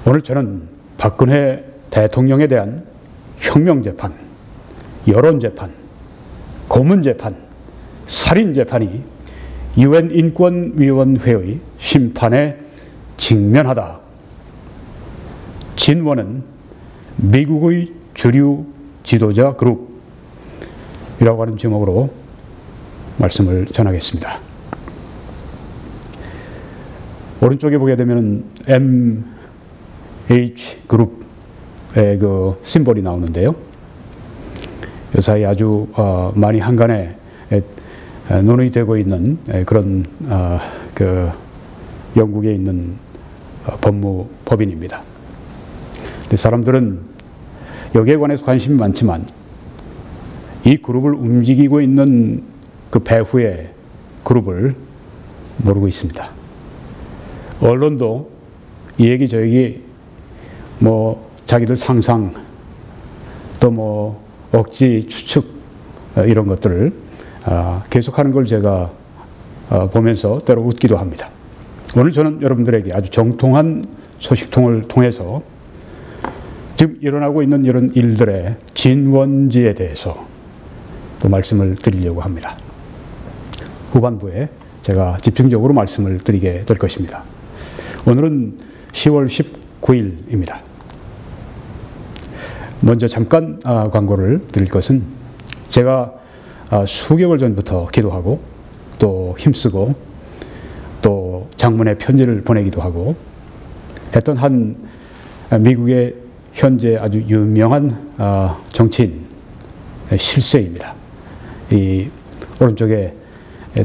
오늘 저는 박근혜 대통령에 대한 혁명재판, 여론재판, 고문재판, 살인재판이 UN 인권위원회의 심판에 직면하다. 진원은 미국의 주류 지도자 그룹이라고 하는 제목으로 말씀을 전하겠습니다. 오른쪽에 보게 되면 MH그룹의 그 심볼이 나오는데요. 요사이 아주 많이 한간에 논의되고 있는 그런 그 영국에 있는 법무법인입니다. 사람들은 여기에 관해서 관심이 많지만 이 그룹을 움직이고 있는 그 배후의 그룹을 모르고 있습니다. 언론도 이 얘기 저 얘기 뭐 자기들 상상 또 뭐 억지 추측 이런 것들을 계속하는 걸 제가 보면서 때로 웃기도 합니다. 오늘 저는 여러분들에게 아주 정통한 소식통을 통해서 지금 일어나고 있는 이런 일들의 진원지에 대해서 또 말씀을 드리려고 합니다. 후반부에 제가 집중적으로 말씀을 드리게 될 것입니다. 오늘은 10월 19일입니다. 먼저 잠깐 광고를 드릴 것은 제가 수개월 전부터 기도하고 또 힘쓰고 또 장문의 편지를 보내기도 하고 했던 한 미국의 현재 아주 유명한 정치인 실세입니다. 이 오른쪽에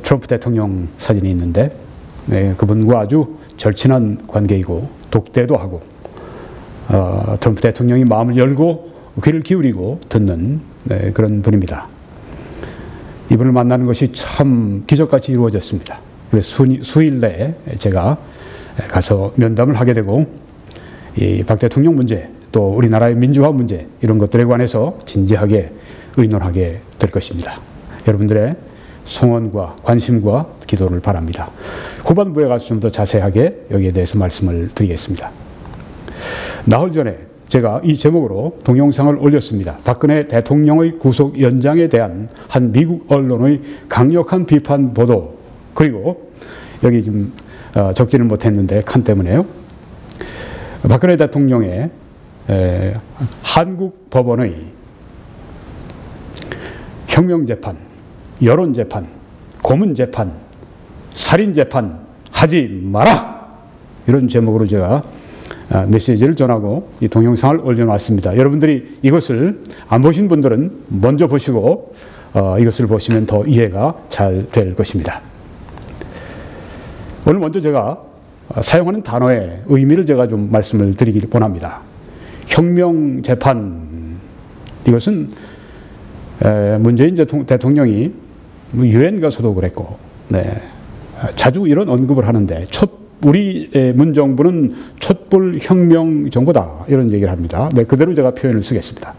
트럼프 대통령 사진이 있는데 그분과 아주 절친한 관계이고 독대도 하고 트럼프 대통령이 마음을 열고 귀를 기울이고 듣는 그런 분입니다. 이분을 만나는 것이 참 기적같이 이루어졌습니다. 그래서 수일 내에 제가 가서 면담을 하게 되고 이 박 대통령 문제 또 우리나라의 민주화 문제 이런 것들에 관해서 진지하게 의논하게 될 것입니다. 여러분들의 성원과 관심과 기도를 바랍니다. 후반부에 가서 좀 더 자세하게 여기에 대해서 말씀을 드리겠습니다. 나흘 전에 제가 이 제목으로 동영상을 올렸습니다. 박근혜 대통령의 구속 연장에 대한 한 미국 언론의 강력한 비판 보도, 그리고 여기 좀 적지는 못했는데 칸 때문에요. 박근혜 대통령의 한국 법원의 혁명재판, 여론재판, 고문재판, 살인재판 하지 마라! 이런 제목으로 제가 메시지를 전하고 이 동영상을 올려놨습니다. 여러분들이 이것을 안 보신 분들은 먼저 보시고 이것을 보시면 더 이해가 잘 될 것입니다. 오늘 먼저 제가 사용하는 단어의 의미를 제가 좀 말씀을 드리기를 원합니다. 혁명재판, 이것은 문재인 대통령이 유엔 가서도 그랬고 자주 이런 언급을 하는데 우리 문정부는 촛불 혁명 정부다 이런 얘기를 합니다. 그대로 제가 표현을 쓰겠습니다.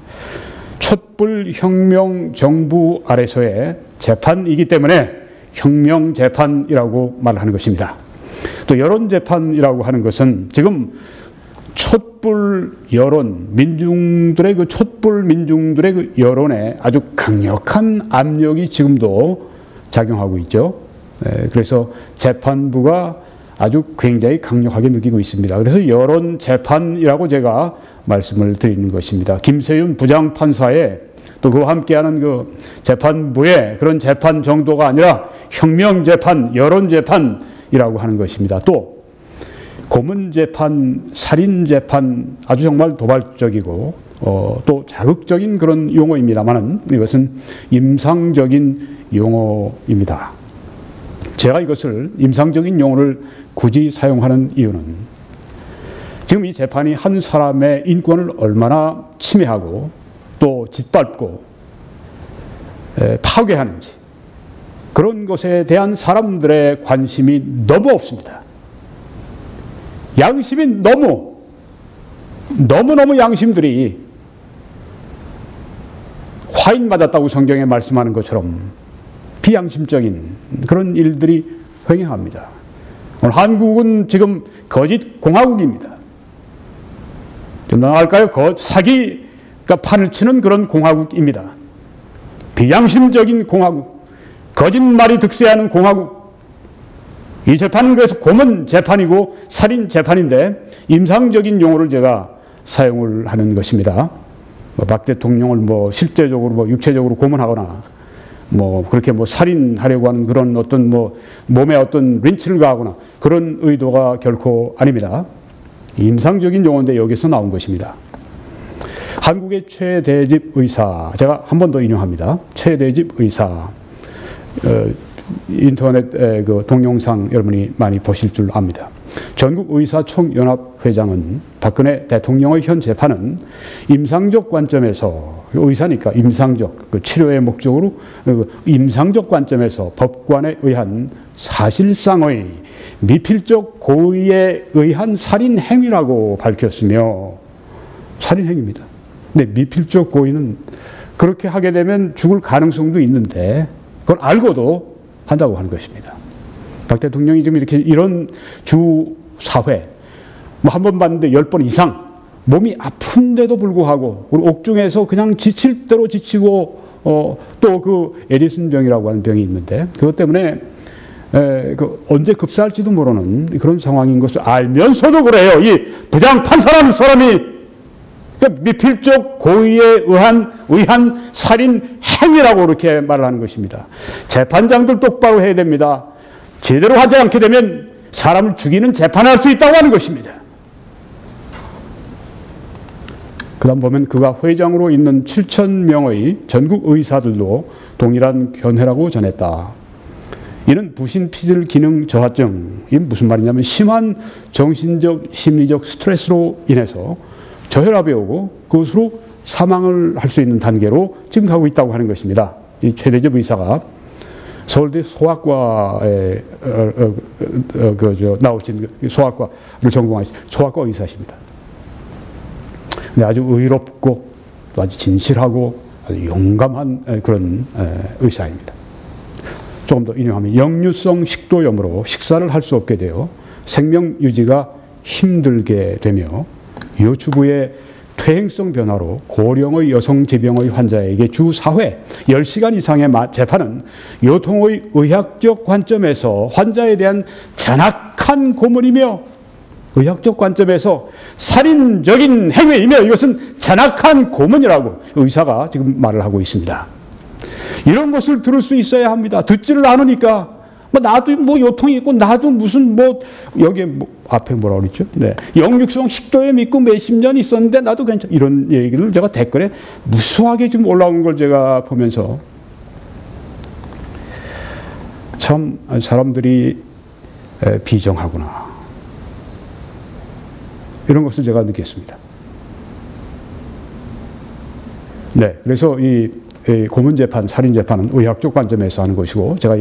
촛불 혁명 정부 아래서의 재판이기 때문에 혁명 재판이라고 말하는 것입니다. 또 여론 재판이라고 하는 것은 지금 촛불 여론, 민중들의 그 촛불 민중들의 그 여론에 아주 강력한 압력이 지금도 작용하고 있죠. 그래서 재판부가 아주 굉장히 강력하게 느끼고 있습니다. 그래서 여론 재판이라고 제가 말씀을 드리는 것입니다. 김세윤 부장판사의 또 그와 함께하는 그 재판부의 그런 재판 정도가 아니라 혁명 재판, 여론 재판이라고 하는 것입니다. 또 고문 재판, 살인 재판 아주 정말 도발적이고 또 자극적인 그런 용어입니다만은 이것은 임상적인 용어입니다. 제가 이것을 임상적인 용어를 굳이 사용하는 이유는 지금 이 재판이 한 사람의 인권을 얼마나 침해하고 또 짓밟고 파괴하는지 그런 것에 대한 사람들의 관심이 너무 없습니다. 양심이 너무너무 양심들이 화인 맞았다고 성경에 말씀하는 것처럼 비양심적인 그런 일들이 횡행합니다. 오늘 한국은 지금 거짓 공화국입니다. 좀 나갈까요? 사기가 판을 치는 그런 공화국입니다. 비양심적인 공화국, 거짓말이 득세하는 공화국. 이 재판은 그래서 고문 재판이고 살인 재판인데 임상적인 용어를 제가 사용을 하는 것입니다. 박 대통령을 실제적으로 육체적으로 고문하거나 그렇게 살인하려고 하는 그런 어떤 몸에 어떤 린치를 가하거나 그런 의도가 결코 아닙니다. 임상적인 용어인데 여기서 나온 것입니다. 한국의 최대집 의사, 제가 한 번 더 인용합니다. 최대집 의사, 인터넷 그 동영상 여러분이 많이 보실 줄 압니다. 전국의사총연합회장은 박근혜 대통령의 현 재판은 임상적 관점에서, 의사니까 임상적, 그 치료의 목적으로 임상적 관점에서 법관에 의한 사실상의 미필적 고의에 의한 살인 행위라고 밝혔으며, 살인 행위입니다. 근데 미필적 고의는 그렇게 하게 되면 죽을 가능성도 있는데 그걸 알고도 한다고 하는 것입니다. 박 대통령이 지금 이런 주 4회, 한 번 봤는데 10번 이상 몸이 아픈데도 불구하고 옥중에서 그냥 지칠 대로 지치고 또 그 에디슨 병이라고 하는 병이 있는데 그것 때문에 언제 급사할지도 모르는 그런 상황인 것을 알면서도 그래요. 이 부장판사라는 사람이 미필적 고의에 의한 살인 행위라고 그렇게 말을 하는 것입니다. 재판장들 똑바로 해야 됩니다. 제대로 하지 않게 되면 사람을 죽이는 재판을 할 수 있다고 하는 것입니다. 그 다음 보면 그가 회장으로 있는 7,000명의 전국 의사들도 동일한 견해라고 전했다. 이는 부신피질 기능 저하증, 이게 무슨 말이냐면 심한 정신적 심리적 스트레스로 인해서 저혈압이 오고 그것으로 사망을 할 수 있는 단계로 지금 가고 있다고 하는 것입니다. 이 최대집 의사가 서울대 소아과에 나오신 소아과를 전공하신 소아과 의사십니다. 근데 아주 의롭고 또 아주 진실하고 아주 용감한 그런 의사입니다. 조금 더 인용하면 역류성 식도염으로 식사를 할 수 없게 되어 생명 유지가 힘들게 되며 요추부의 퇴행성 변화로 고령의 여성 질병의 환자에게 주 4회 10시간 이상의 재판은 요통의 의학적 관점에서 환자에 대한 잔악한 고문이며 의학적 관점에서 살인적인 행위이며 이것은 잔악한 고문이라고 의사가 지금 말을 하고 있습니다. 이런 것을 들을 수 있어야 합니다. 듣지를 않으니까 나도 요통이 있고 나도 무슨 여기에 앞에 뭐라고 그랬죠? 네. 역류성 식도염 있고 몇십 년 있었는데 나도 괜찮아. 이런 얘기를 제가 댓글에 무수하게 지금 올라온 걸 제가 보면서 참 사람들이 비정하구나. 이런 것을 제가 느꼈습니다. 네. 그래서 이 고문재판, 살인재판은 의학적 관점에서 하는 것이고 제가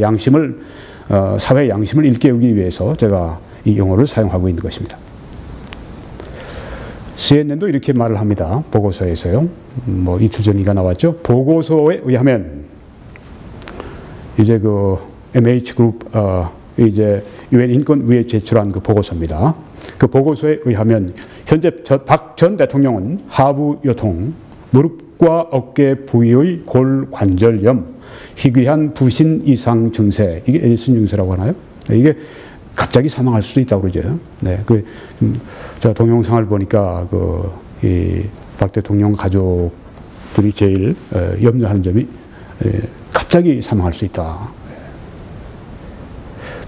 사회 양심을 일깨우기 위해서 제가 이 용어를 사용하고 있는 것입니다. CNN도 이렇게 말을 합니다. 보고서에서요. 이틀 전이가 나왔죠. 보고서에 의하면 이제 그 MH그룹 이제 UN 인권위에 제출한 그 보고서입니다. 그 보고서에 의하면 현재 박 전 대통령은 하부 요통, 무릎과 어깨 부위의 골관절염, 희귀한 부신 이상 증세, 이게 에디슨 증세라고 하나요? 이게 갑자기 사망할 수도 있다고 그러죠. 네, 제가 동영상을 보니까 박 대통령 가족들이 제일 염려하는 점이 갑자기 사망할 수 있다.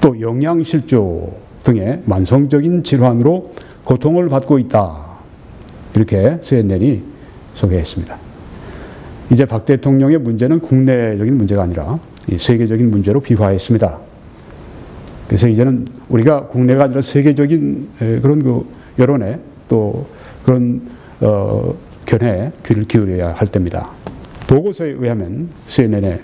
또 영양실조 등의 만성적인 질환으로 고통을 받고 있다. 이렇게 CNN이 소개했습니다. 이제 박 대통령의 문제는 국내적인 문제가 아니라 세계적인 문제로 비화했습니다. 그래서 이제는 우리가 국내가 아니라 세계적인 그런 여론에 또 그런 견해에 귀를 기울여야 할 때입니다. 보고서에 의하면, CNN의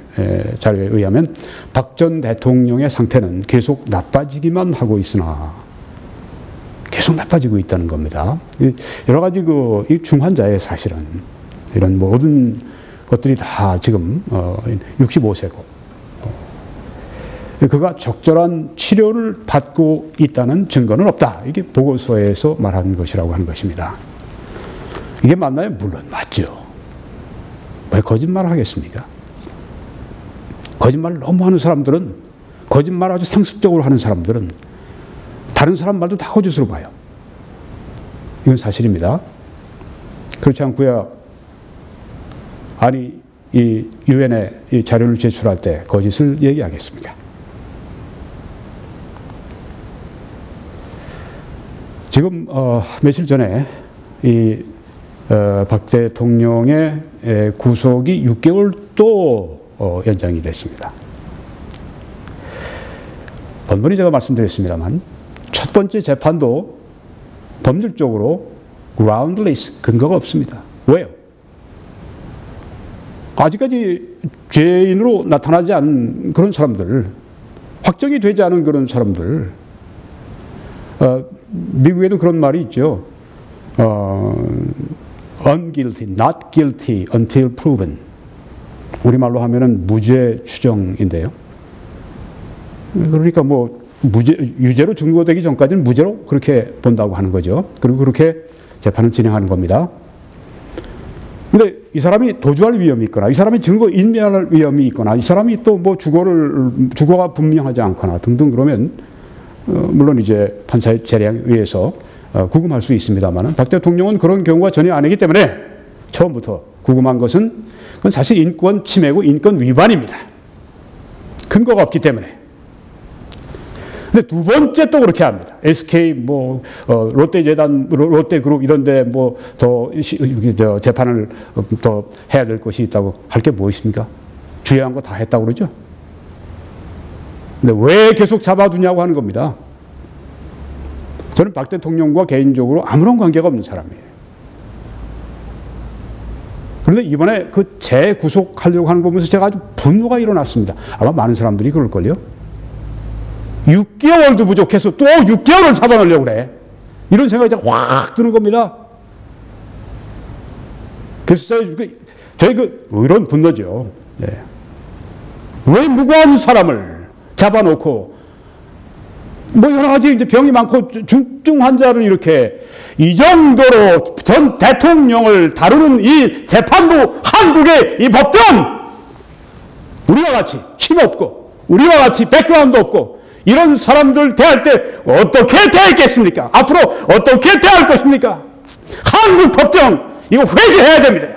자료에 의하면 박 전 대통령의 상태는 계속 나빠지기만 하고 있으나 계속 나빠지고 있다는 겁니다. 여러 가지 이 중환자의 사실은 이런 모든 것들이 다 지금 65세고 그가 적절한 치료를 받고 있다는 증거는 없다. 이게 보고서에서 말하는 것이라고 하는 것입니다. 이게 맞나요? 물론 맞죠. 왜 거짓말을 하겠습니까? 거짓말을 너무 하는 사람들은, 거짓말을 아주 상습적으로 하는 사람들은 다른 사람 말도 다 거짓으로 봐요. 이건 사실입니다. 그렇지 않고야 아니 이 유엔에 이 자료를 제출할 때 거짓을 얘기하겠습니까? 지금 며칠 전에 이 박 대통령의 구속이 6개월 또 연장이 됐습니다. 번번이 제가 말씀드렸습니다만 첫 번째 재판도 법률적으로 groundless, 근거가 없습니다. 왜요? 아직까지 죄인으로 나타나지 않은 그런 사람들, 확정이 되지 않은 그런 사람들, 미국에도 그런 말이 있죠. unguilty, not guilty until proven. 우리말로 하면은 무죄 추정인데요. 그러니까 뭐 유죄로 증거되기 전까지는 무죄로 그렇게 본다고 하는 거죠. 그리고 그렇게 재판을 진행하는 겁니다. 근데 이 사람이 도주할 위험이 있거나, 이 사람이 증거 인멸할 위험이 있거나, 이 사람이 또 뭐 주거가 분명하지 않거나 등등 그러면 물론 이제 판사의 재량에 의해서 구금할 수 있습니다만, 박 대통령은 그런 경우가 전혀 아니기 때문에 처음부터 구금한 것은 그건 사실 인권 침해고 인권 위반입니다. 근거가 없기 때문에. 근데 두 번째 또 그렇게 합니다. SK 뭐 롯데재단, 롯데그룹 이런데 뭐 더 재판을 더 해야 될 것이 있다고 할 게 뭐 있습니까? 주요한 거 다 했다고 그러죠. 근데 왜 계속 잡아두냐고 하는 겁니다. 저는 박 대통령과 개인적으로 아무런 관계가 없는 사람이에요. 그런데 이번에 그 재구속하려고 하는 거 보면서 제가 아주 분노가 일어났습니다. 아마 많은 사람들이 그럴걸요. 6개월도 부족해서 또 6개월을 잡아놓으려고 그래. 이런 생각이 확 드는 겁니다. 그래서 저희 이런 분노죠. 네. 왜 무고한 사람을 잡아놓고 뭐 여러 가지 이제 병이 많고 중증 환자를 이렇게 이 정도로 전 대통령을 다루는 이 재판부, 한국의 이 법정, 우리와 같이 힘없고 우리와 같이 백그라운드 없고 이런 사람들 대할 때 어떻게 대했겠습니까? 앞으로 어떻게 대할 것입니까? 한국 법정 이거 회개해야 됩니다.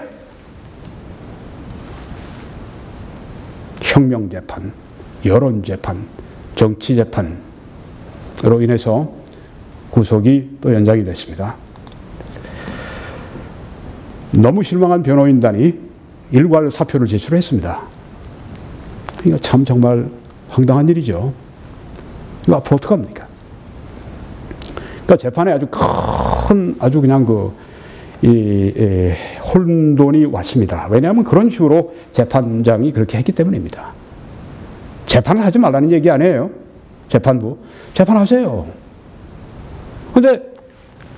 혁명재판, 여론재판, 정치재판으로 인해서 구속이 또 연장이 됐습니다. 너무 실망한 변호인단이 일괄 사표를 제출했습니다. 이거 참 정말 황당한 일이죠. 이거 앞으로 어떡합니까? 그러니까 재판에 아주 큰, 아주 그냥 혼돈이 왔습니다. 왜냐하면 그런 식으로 재판장이 그렇게 했기 때문입니다. 재판을 하지 말라는 얘기 아니에요. 재판부. 재판하세요. 근데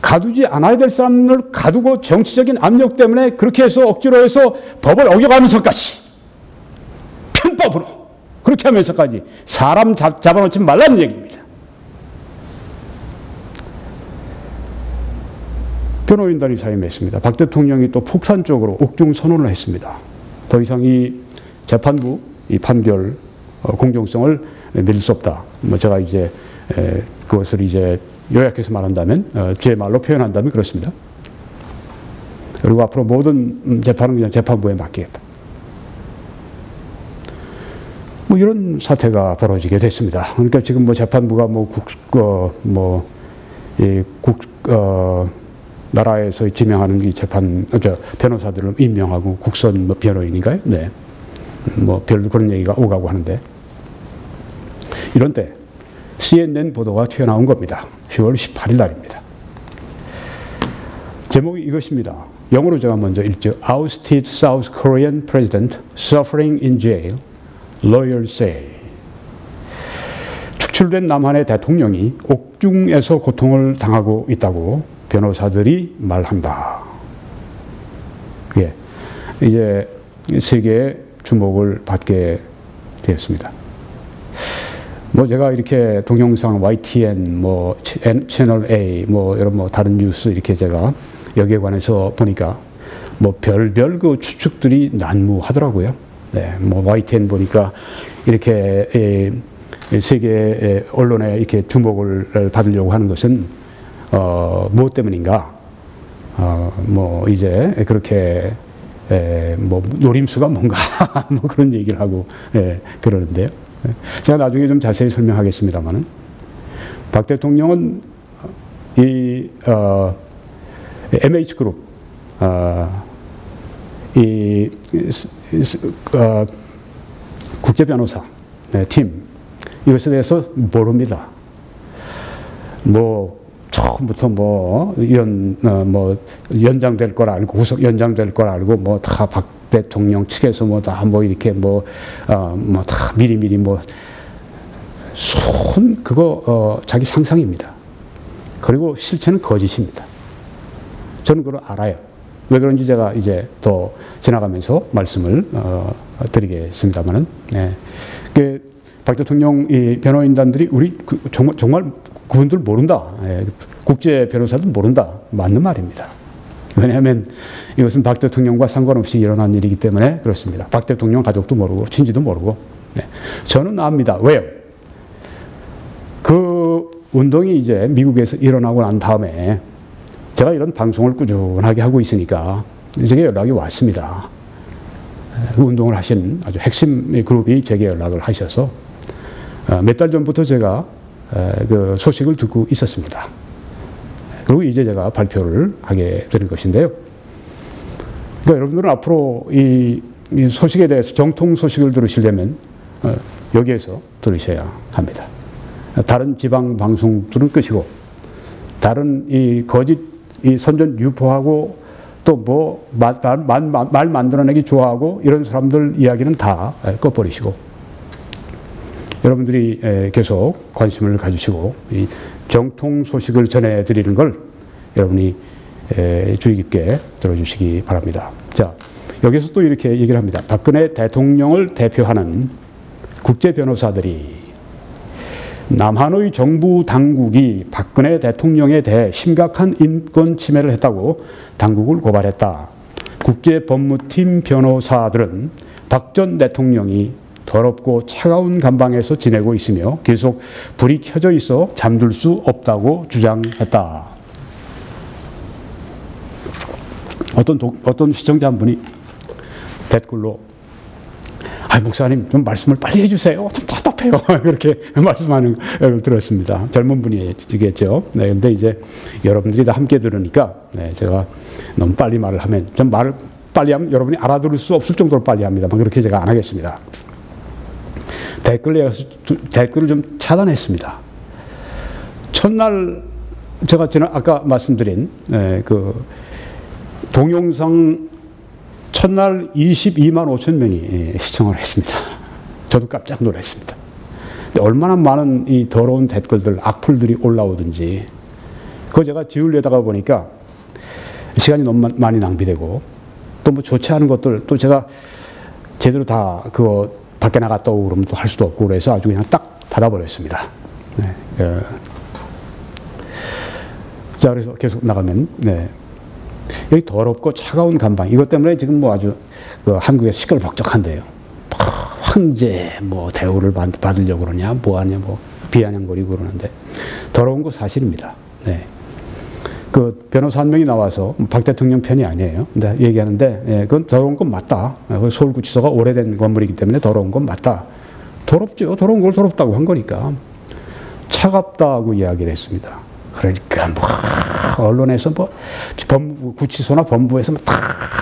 가두지 않아야 될 사람을 가두고 정치적인 압력 때문에 그렇게 해서 억지로 해서 법을 어겨가면서까지 편법으로 그렇게 하면서까지 사람 잡아놓지 말라는 얘기입니다. 변호인단이 사임했습니다. 박 대통령이 또 폭탄적으로 옥중 선언을 했습니다. 더 이상 이 재판부 이 판결 공정성을 믿을 수 없다. 뭐 제가 이제 그것을 이제 요약해서 말한다면 제 말로 표현한다면 그렇습니다. 그리고 앞으로 모든 재판은 그냥 재판부에 맡기겠다. 뭐 이런 사태가 벌어지게 됐습니다. 그러니까 지금 뭐 재판부가 나라에서 지명하는 이 변호사들을 임명하고 국선 변호인인가요? 네. 뭐 별 그런 얘기가 오가고 하는데 이런 때 CNN 보도가 튀어나온 겁니다. 10월 18일 날입니다. 제목이 이것입니다. 영어로 제가 먼저 읽죠. Ousted South Korean President Suffering in Jail, Lawyers Say. 축출된 남한의 대통령이 옥중에서 고통을 당하고 있다고 변호사들이 말한다. 예, 이제 세계의 주목을 받게 되었습니다. 뭐 제가 이렇게 동영상 YTN, 뭐 채널 A, 뭐 이런 뭐 다른 뉴스 이렇게 제가 여기에 관해서 보니까 뭐 별별 그 추측들이 난무하더라고요. 네, 뭐 YTN 보니까 이렇게 세계 언론에 이렇게 주목을 받으려고 하는 것은 무엇 때문인가? 뭐 이제 그렇게 뭐 노림수가 뭔가 뭐 그런 얘기를 하고 그러는데요. 제가 나중에 좀 자세히 설명하겠습니다만은 박 대통령은 이 MH그룹 이 국제 변호사 팀 이것에 대해서 모릅니다. 뭐 처음부터 뭐 연장될 걸 알고 구속 연장될 걸 알고 뭐 다 박 대통령 측에서 뭐 다 뭐 이렇게 뭐 다 미리미리 뭐 그거 자기 상상입니다. 그리고 실체는 거짓입니다. 저는 그걸 알아요. 왜 그런지 제가 이제 또 지나가면서 말씀을 드리겠습니다만은, 박 대통령 이 변호인단들이 우리 정말 그분들 모른다. 국제 변호사도 모른다. 맞는 말입니다. 왜냐하면 이것은 박 대통령과 상관없이 일어난 일이기 때문에 그렇습니다. 박 대통령 가족도 모르고 친지도 모르고. 저는 압니다. 왜요? 그 운동이 이제 미국에서 일어나고 난 다음에 제가 이런 방송을 꾸준하게 하고 있으니까 제게 연락이 왔습니다. 그 운동을 하신 아주 핵심 그룹이 제게 연락을 하셔서 몇 달 전부터 제가 그 소식을 듣고 있었습니다. 그리고 이제 제가 발표를 하게 되는 것인데요. 그러니까 여러분들은 앞으로 이 소식에 대해서 정통 소식을 들으시려면 여기에서 들으셔야 합니다. 다른 지방 방송들은 끄시고 다른 이 거짓 이 선전 유포하고 또 뭐 말 만들어내기 좋아하고 이런 사람들 이야기는 다 꺼버리시고 여러분들이 계속 관심을 가지시고 이 정통 소식을 전해드리는 걸 여러분이 주의 깊게 들어주시기 바랍니다. 자, 여기서 또 이렇게 얘기를 합니다. 박근혜 대통령을 대표하는 국제 변호사들이 남한의 정부 당국이 박근혜 대통령에 대해 심각한 인권 침해를 했다고 당국을 고발했다. 국제법무팀 변호사들은 박 전 대통령이 더럽고 차가운 감방에서 지내고 있으며 계속 불이 켜져 있어 잠들 수 없다고 주장했다. 어떤 시청자 한 분이 댓글로 목사님 좀 말씀을 빨리 해주세요. 좀 답답해요. 그렇게 말씀하는 걸 들었습니다. 젊은 분이겠죠. 네, 근데 이제 여러분들이 다 함께 들으니까 제가 너무 빨리 말을 하면 좀 말을 빨리 하면 여러분이 알아들을 수 없을 정도로 빨리 합니다만 그렇게 제가 안 하겠습니다. 댓글을 좀 차단했습니다. 첫날 제가 아까 말씀드린 그 동영상 첫날 22만 5천 명이 시청을 했습니다. 저도 깜짝 놀랐습니다. 얼마나 많은 이 더러운 댓글들, 악플들이 올라오든지 그거 제가 지우려다가 보니까 시간이 너무 많이 낭비되고 또 뭐 좋지 않은 것들 또 제가 제대로 다 그거 밖에 나갔다 오고 그러면 또 할 수도 없고 그래서 아주 그냥 딱 닫아버렸습니다. 자, 그래서 계속 나가면 여기 더럽고 차가운 감방 이것 때문에 지금 뭐 아주 한국에서 시끌벅적한데요. 황제 뭐 대우를 받으려고 그러냐 뭐하냐 뭐 비아냥거리고 그러는데 더러운 거 사실입니다. 그 변호사 한 명이 나와서 박 대통령 편이 아니에요. 근데 얘기하는데 그건 더러운 건 맞다. 서울구치소가 오래된 건물이기 때문에 더러운 건 맞다. 더럽죠. 더러운 걸 더럽다고 한 거니까 차갑다고 이야기를 했습니다. 그러니까 뭐 언론에서 뭐 구치소나 법무부에서 다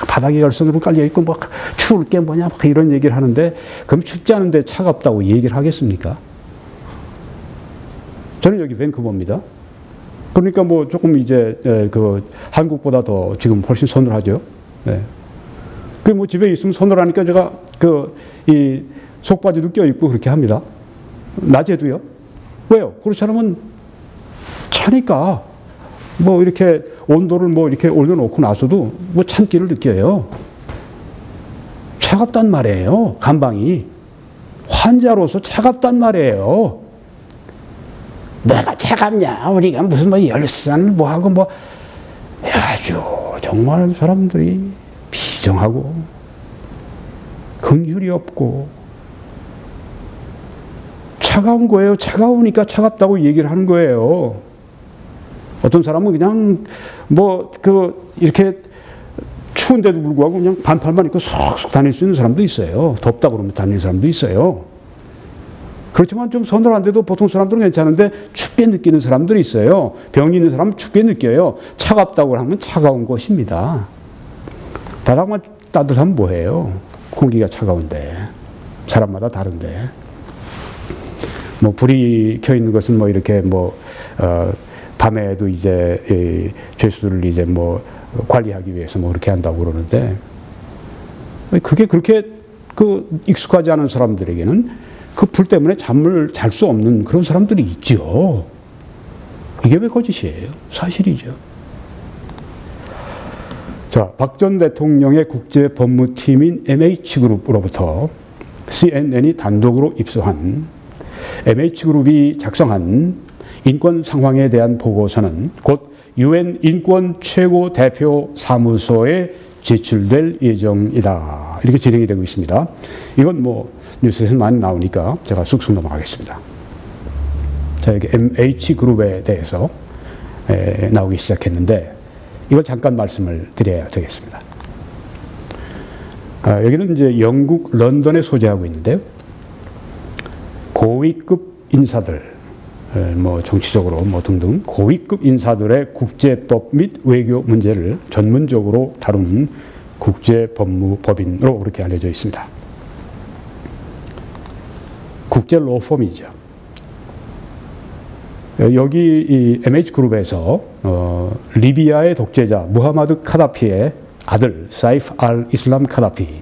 바닥에 열선으로 깔려 있고 뭐 추울 게 뭐냐 뭐 이런 얘기를 하는데 그럼 춥지 않은데 차갑다고 얘기를 하겠습니까? 저는 여기 밴쿠버입니다. 그러니까 뭐 조금 이제 그 한국보다 더 지금 훨씬 서늘하죠. 그 뭐 집에 있으면 서늘하니까 제가 이 속바지도 껴입고 그렇게 합니다. 낮에도요. 왜요? 그렇지 않으면 차니까 뭐 이렇게 온도를 뭐 이렇게 올려놓고 나서도 뭐 찬기를 느껴요. 차갑단 말이에요. 감방이. 환자로서 차갑단 말이에요. 내가 차갑냐? 우리가 무슨 뭐 열산 뭐 하고 뭐, 야, 아주 정말 사람들이 비정하고 긍휼이 없고 차가운 거예요. 차가우니까 차갑다고 얘기를 하는 거예요. 어떤 사람은 그냥 이렇게 추운데도 불구하고 그냥 반팔만 입고 쏙쏙 다닐 수 있는 사람도 있어요. 덥다 그러면 다니는 사람도 있어요. 그렇지만 좀 서늘한데도 보통 사람들은 괜찮은데 춥게 느끼는 사람들이 있어요. 병이 있는 사람은 춥게 느껴요. 차갑다고 하면 차가운 것입니다. 바닥만 따뜻하면 뭐해요? 공기가 차가운데. 사람마다 다른데. 불이 켜 있는 것은 이렇게 밤에도 이제 죄수들을 이제 관리하기 위해서 그렇게 한다고 그러는데, 그게 그렇게 익숙하지 않은 사람들에게는 그 불 때문에 잠을 잘 수 없는 그런 사람들이 있죠. 이게 왜 거짓이에요? 사실이죠. 자, 박 전 대통령의 국제법무팀인 MH그룹으로부터 CNN이 단독으로 입수한 MH그룹이 작성한 인권 상황에 대한 보고서는 곧 UN 인권 최고 대표 사무소에 제출될 예정이다. 이렇게 진행이 되고 있습니다. 이건 뉴스에서 많이 나오니까 제가 쑥쑥 넘어가겠습니다. 자, 여기 MH그룹에 대해서 나오기 시작했는데 이걸 잠깐 말씀을 드려야 되겠습니다. 여기는 이제 영국 런던에 소재하고 있는데요. 고위급 인사들, 정치적으로 등등 고위급 인사들의 국제법 및 외교 문제를 전문적으로 다루는 국제법무법인으로 그렇게 알려져 있습니다. 국제 로펌이죠. 여기 이 MH그룹에서 리비아의 독재자 무하마드 카다피의 아들 사이프 알 이슬람 카다피에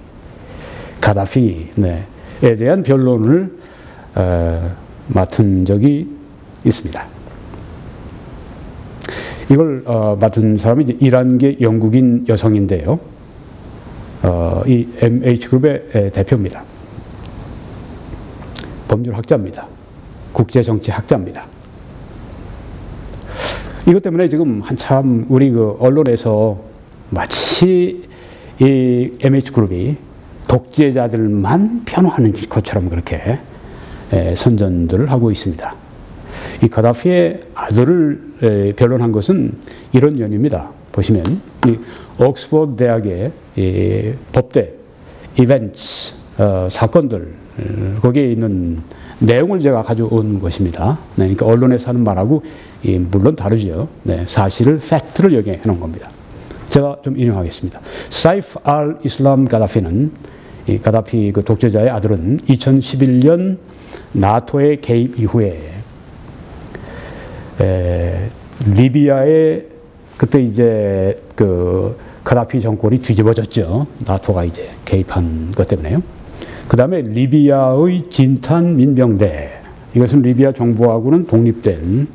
대한 변론을 맡은 적이 있습니다. 이걸 맡은 사람이 이제 이란계 영국인 여성인데요. 이 MH그룹의 대표입니다. 법률학자입니다. 국제정치학자입니다. 이것 때문에 지금 한참 우리 언론에서 마치 이 MH그룹이 독재자들만 변호하는 것처럼 그렇게 선전들을 하고 있습니다. 이 카다피의 아들을 변론한 것은 이런 연유입니다. 보시면 이 옥스퍼드 대학의 이 법대 이벤트 사건들 거기에 있는 내용을 제가 가져온 것입니다. 네, 그러니까 언론에서 하는 말하고 물론 다르죠. 네, 사실을 팩트를 여기에 해놓은 겁니다. 제가 좀 인용하겠습니다. 사이프 알 이슬람 가다피는 이 가다피 그 독재자의 아들은 2011년 나토의 개입 이후에 리비아에 그때 이제 그 가다피 정권이 뒤집어졌죠. 나토가 이제 개입한 것 때문에요. 그 다음에 리비아의 진탄 민병대, 이것은 리비아 정부하고는 독립된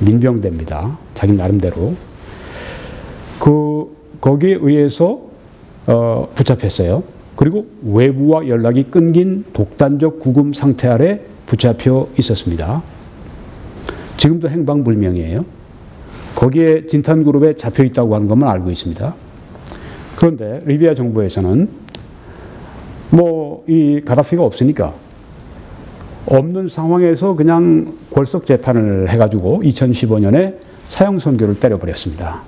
민병대입니다. 자기 나름대로. 거기에 의해서 붙잡혔어요. 그리고 외부와 연락이 끊긴 독단적 구금 상태 아래 붙잡혀 있었습니다. 지금도 행방불명이에요. 거기에 진탄그룹에 잡혀 있다고 하는 것만 알고 있습니다. 그런데 리비아 정부에서는 이 가다피가 없으니까 없는 상황에서 그냥 골석 재판을 해가지고 2015년에 사형 선고를 때려버렸습니다.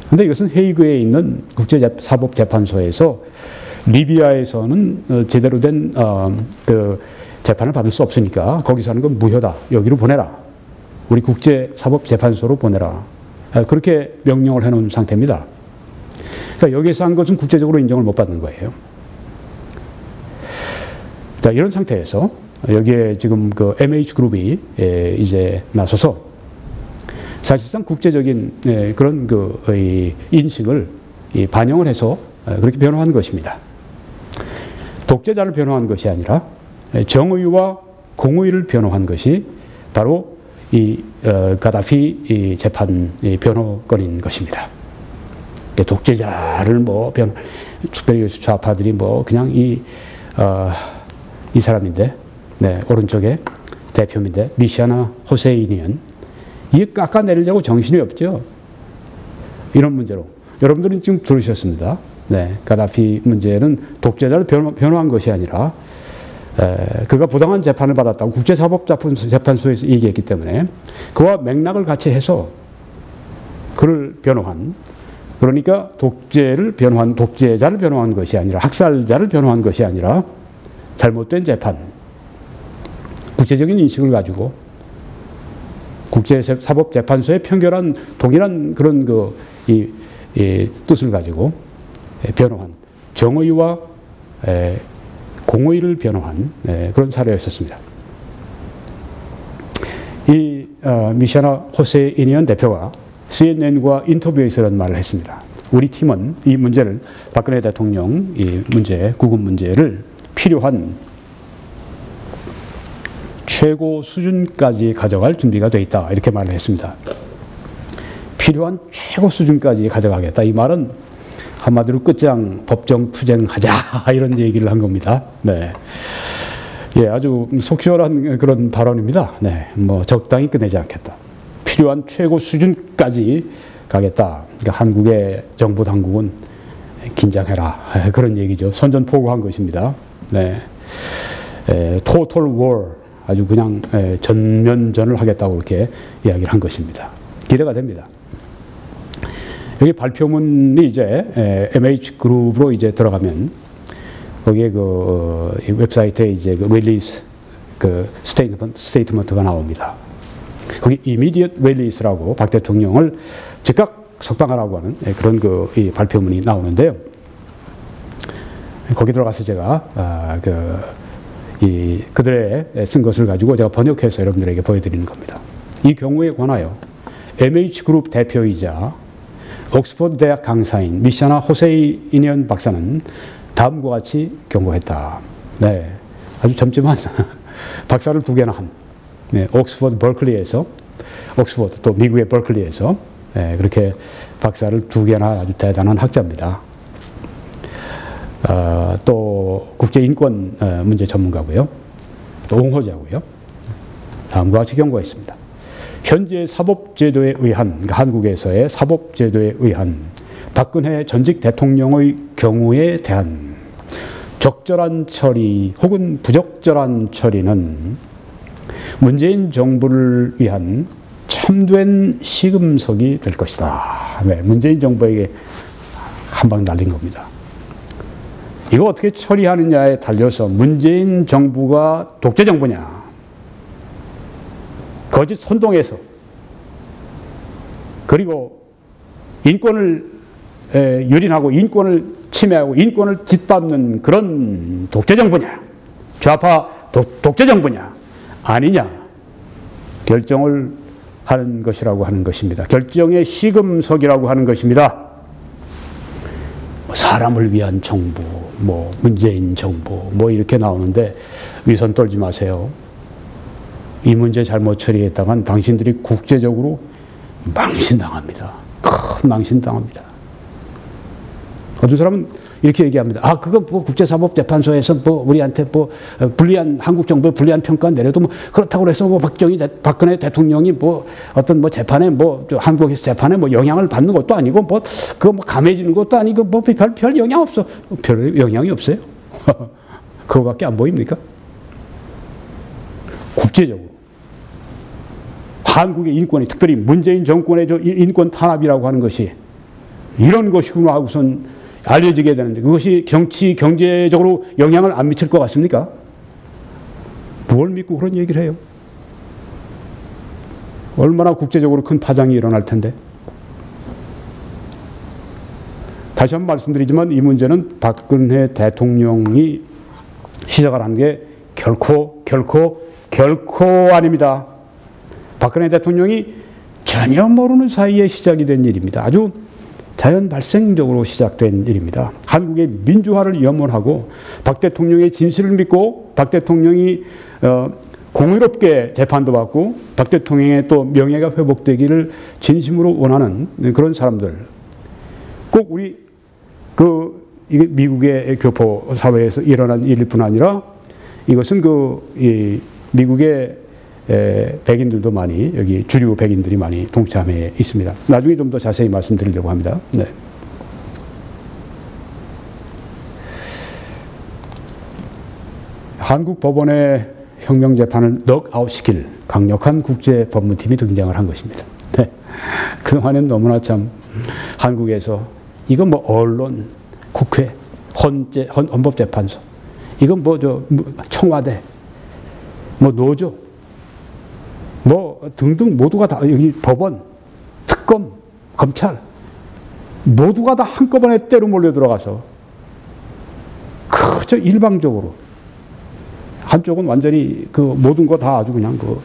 그런데 이것은 헤이그에 있는 국제사법재판소에서 리비아에서는 제대로 된 그 재판을 받을 수 없으니까 거기서 하는 건 무효다. 여기로 보내라. 우리 국제사법재판소로 보내라. 그렇게 명령을 해놓은 상태입니다. 그러니까 여기서 한 것은 국제적으로 인정을 못 받는 거예요. 자, 이런 상태에서 여기에 지금 그 MH그룹이 이제 나서서 사실상 국제적인 그런 그 인식을 반영을 해서 그렇게 변호한 것입니다. 독재자를 변호한 것이 아니라 정의와 공의를 변호한 것이 바로 이 가다피 재판 변호건인 것입니다. 독재자를 특별히 좌파들이 그냥 이 사람인데, 네, 오른쪽에 대표인데 미샤나 호세이니언, 이게 깎아내리려고 정신이 없죠. 이런 문제로 여러분들은 지금 들으셨습니다. 네, 가다피 문제는 독재자를 변호한 것이 아니라 그가 부당한 재판을 받았다고 국제사법재판소에서 얘기했기 때문에 그와 맥락을 같이 해서 그를 변호한, 그러니까 독재자를 변호한 것이 아니라, 학살자를 변호한 것이 아니라 잘못된 재판, 국제적인 인식을 가지고 국제사법재판소의 편결한 동일한 그런 뜻을 가지고 변호한, 정의와 공의를 변호한 그런 사례였었습니다. 이 미샤나 호세 이니언 대표가 CNN과 인터뷰에서 이런 말을 했습니다. 우리 팀은 이 문제를, 박근혜 대통령 이 문제, 구금 문제를 필요한 최고 수준까지 가져갈 준비가 돼 있다, 이렇게 말을 했습니다. 필요한 최고 수준까지 가져가겠다. 이 말은 한마디로 끝장 법정 투쟁하자, 이런 얘기를 한 겁니다. 네. 예, 아주 속 시원한 그런 발언입니다. 네, 뭐 적당히 끝내지 않겠다. 필요한 최고 수준까지 가겠다. 그러니까 한국의 정부 당국은 긴장해라, 그런 얘기죠. 선전포고한 것입니다. 네. 토탈 워, 아주 그냥 전면전을 하겠다고 이렇게 이야기를 한 것입니다. 기대가 됩니다. 여기 발표문이 이제 MH 그룹으로 이제 들어가면 거기에 이 웹사이트에 이제 릴리스 스테이트먼트가 나옵니다. 거기 immediate release라고 박 대통령을 즉각 석방하라고 하는 그런 이 발표문이 나오는데요. 거기 들어가서 제가 그들의 쓴 것을 가지고 제가 번역해서 여러분들에게 보여드리는 겁니다. 이 경우에 관하여 MH그룹 대표이자 옥스퍼드 대학 강사인 미샤나 호세이니언 박사는 다음과 같이 경고했다. 네, 아주 점찍한 박사를 2개나 한, 네, 옥스퍼드 버클리에서, 옥스퍼드 또 미국의 버클리에서 그렇게 박사를 2개나 아주 대단한 학자입니다. 또 국제인권 문제 전문가고요. 또 옹호자고요. 다음과 같이 경고했습니다. 현재 사법제도에 의한, 그러니까 한국에서의 사법제도에 의한 박근혜 전직 대통령의 경우에 대한 적절한 처리 혹은 부적절한 처리는 문재인 정부를 위한 참된 시금석이 될 것이다. 네, 문재인 정부에게 한 방 날린 겁니다. 이거 어떻게 처리하느냐에 달려서 문재인 정부가 독재 정부냐, 거짓 선동해서, 그리고 인권을 유린하고 인권을 침해하고 인권을 짓밟는 그런 독재 정부냐, 좌파 독재 정부냐 아니냐 결정을 하는 것이라고 하는 것입니다. 결정의 시금석이라고 하는 것입니다. 사람을 위한 정부, 뭐 문재인 정부, 뭐 이렇게 나오는데 위선 떨지 마세요. 이 문제 잘못 처리했다간 당신들이 국제적으로 망신당합니다. 큰 망신당합니다. 어떤 사람은 이렇게 얘기합니다. 아, 그거 뭐 국제사법재판소에서 뭐 우리한테 뭐 불리한, 한국 정부에 불리한 평가 내려도 뭐 그렇다고 해서 뭐 박근혜 대통령이 뭐 어떤 뭐 재판에 뭐 한국에서 재판에 뭐 영향을 받는 것도 아니고 뭐 그거 뭐 감해지는 것도 아니고 뭐 별 영향 없어. 별 영향이 없어요. 그거밖에 안 보입니까? 국제적으로 한국의 인권이, 특별히 문재인 정권의 인권 탄압이라고 하는 것이 이런 것이구나 하고선 알려지게 되는데, 그것이 경제적으로 영향을 안 미칠 것 같습니까? 뭘 믿고 그런 얘기를 해요? 얼마나 국제적으로 큰 파장이 일어날 텐데. 다시 한번 말씀드리지만 이 문제는 박근혜 대통령이 시작을 한 게 결코 아닙니다. 박근혜 대통령이 전혀 모르는 사이에 시작이 된 일입니다. 아주 자연 발생적으로 시작된 일입니다. 한국의 민주화를 염원하고 박 대통령의 진실을 믿고 박 대통령이 공의롭게 재판도 받고 박 대통령의 또 명예가 회복되기를 진심으로 원하는 그런 사람들, 꼭 우리 이게 미국의 교포 사회에서 일어난 일일 뿐 아니라 이것은 미국의 백인들도 많이, 여기 주류 백인들이 많이 동참해 있습니다. 나중에 좀 더 자세히 말씀드리려고 합니다. 네. 한국 법원의 혁명재판을 넉아웃시킬 강력한 국제법무팀이 등장을 한 것입니다. 네. 그동안은 너무나 참 한국에서 이건 뭐 언론, 국회, 헌법재판소, 이건 뭐 청와대, 뭐 노조, 뭐 등등 모두가 다 여기 법원, 특검, 검찰 모두가 다 한꺼번에 때로 몰려 들어가서 그저 일방적으로 한쪽은 완전히 그 모든 거 다 아주 그냥 그